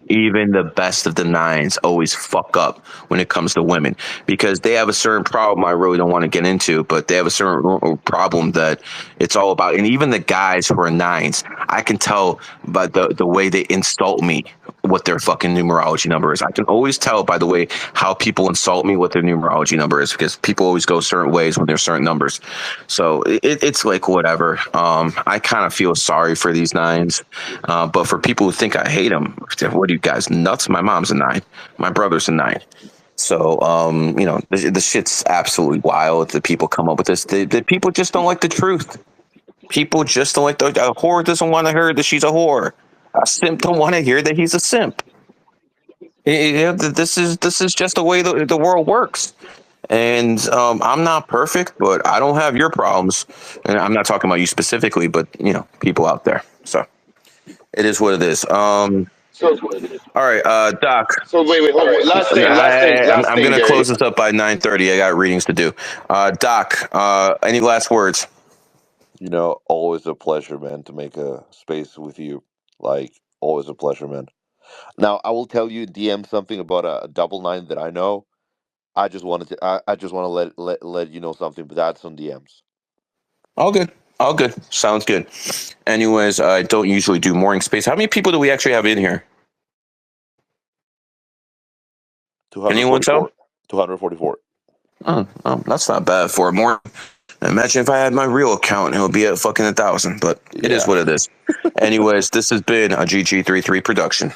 Even the best of the 9s always fuck up when it comes to women because they have a certain problem I really don't want to get into, but they have a certain problem that it's all about. And even the guys who are 9s, I can tell by the way they insult me what their fucking numerology number is. I can always tell by the way how people insult me what their numerology number is because people always go certain ways when there's certain numbers. So it's like whatever. I kind of feel sorry for these 9s, but for people who think I hate them, what are you guys nuts? My mom's a 9, my brother's a 9. So, the shit's absolutely wild that people come up with this. The people just don't like the truth. People just don't like a whore doesn't want to hear that she's a whore. A simp don't want to hear that he's a simp. This is just the way the world works. And I'm not perfect, but I don't have your problems. And I'm not talking about you specifically, but people out there. So it is what it is. So All right, Doc. wait, hold on. I'm Thing, gonna Gary. close this up by 9:30. I got readings to do. Doc, any last words? Always a pleasure, man, to make a space with you. Like, always a pleasure, man. Now, I will tell you, DM something about a double 9 that I know. I just want to let you know something, but that's on DMs. All good. All good. Sounds good. Anyways, I don't usually do morning space. How many people do we actually have in here? Anyone tell? 244. 244. Oh, that's not bad for a morning. Imagine if I had my real account, it would be at fucking 1,000. But it is Yeah. what it is. Anyways, this has been a GG33 production.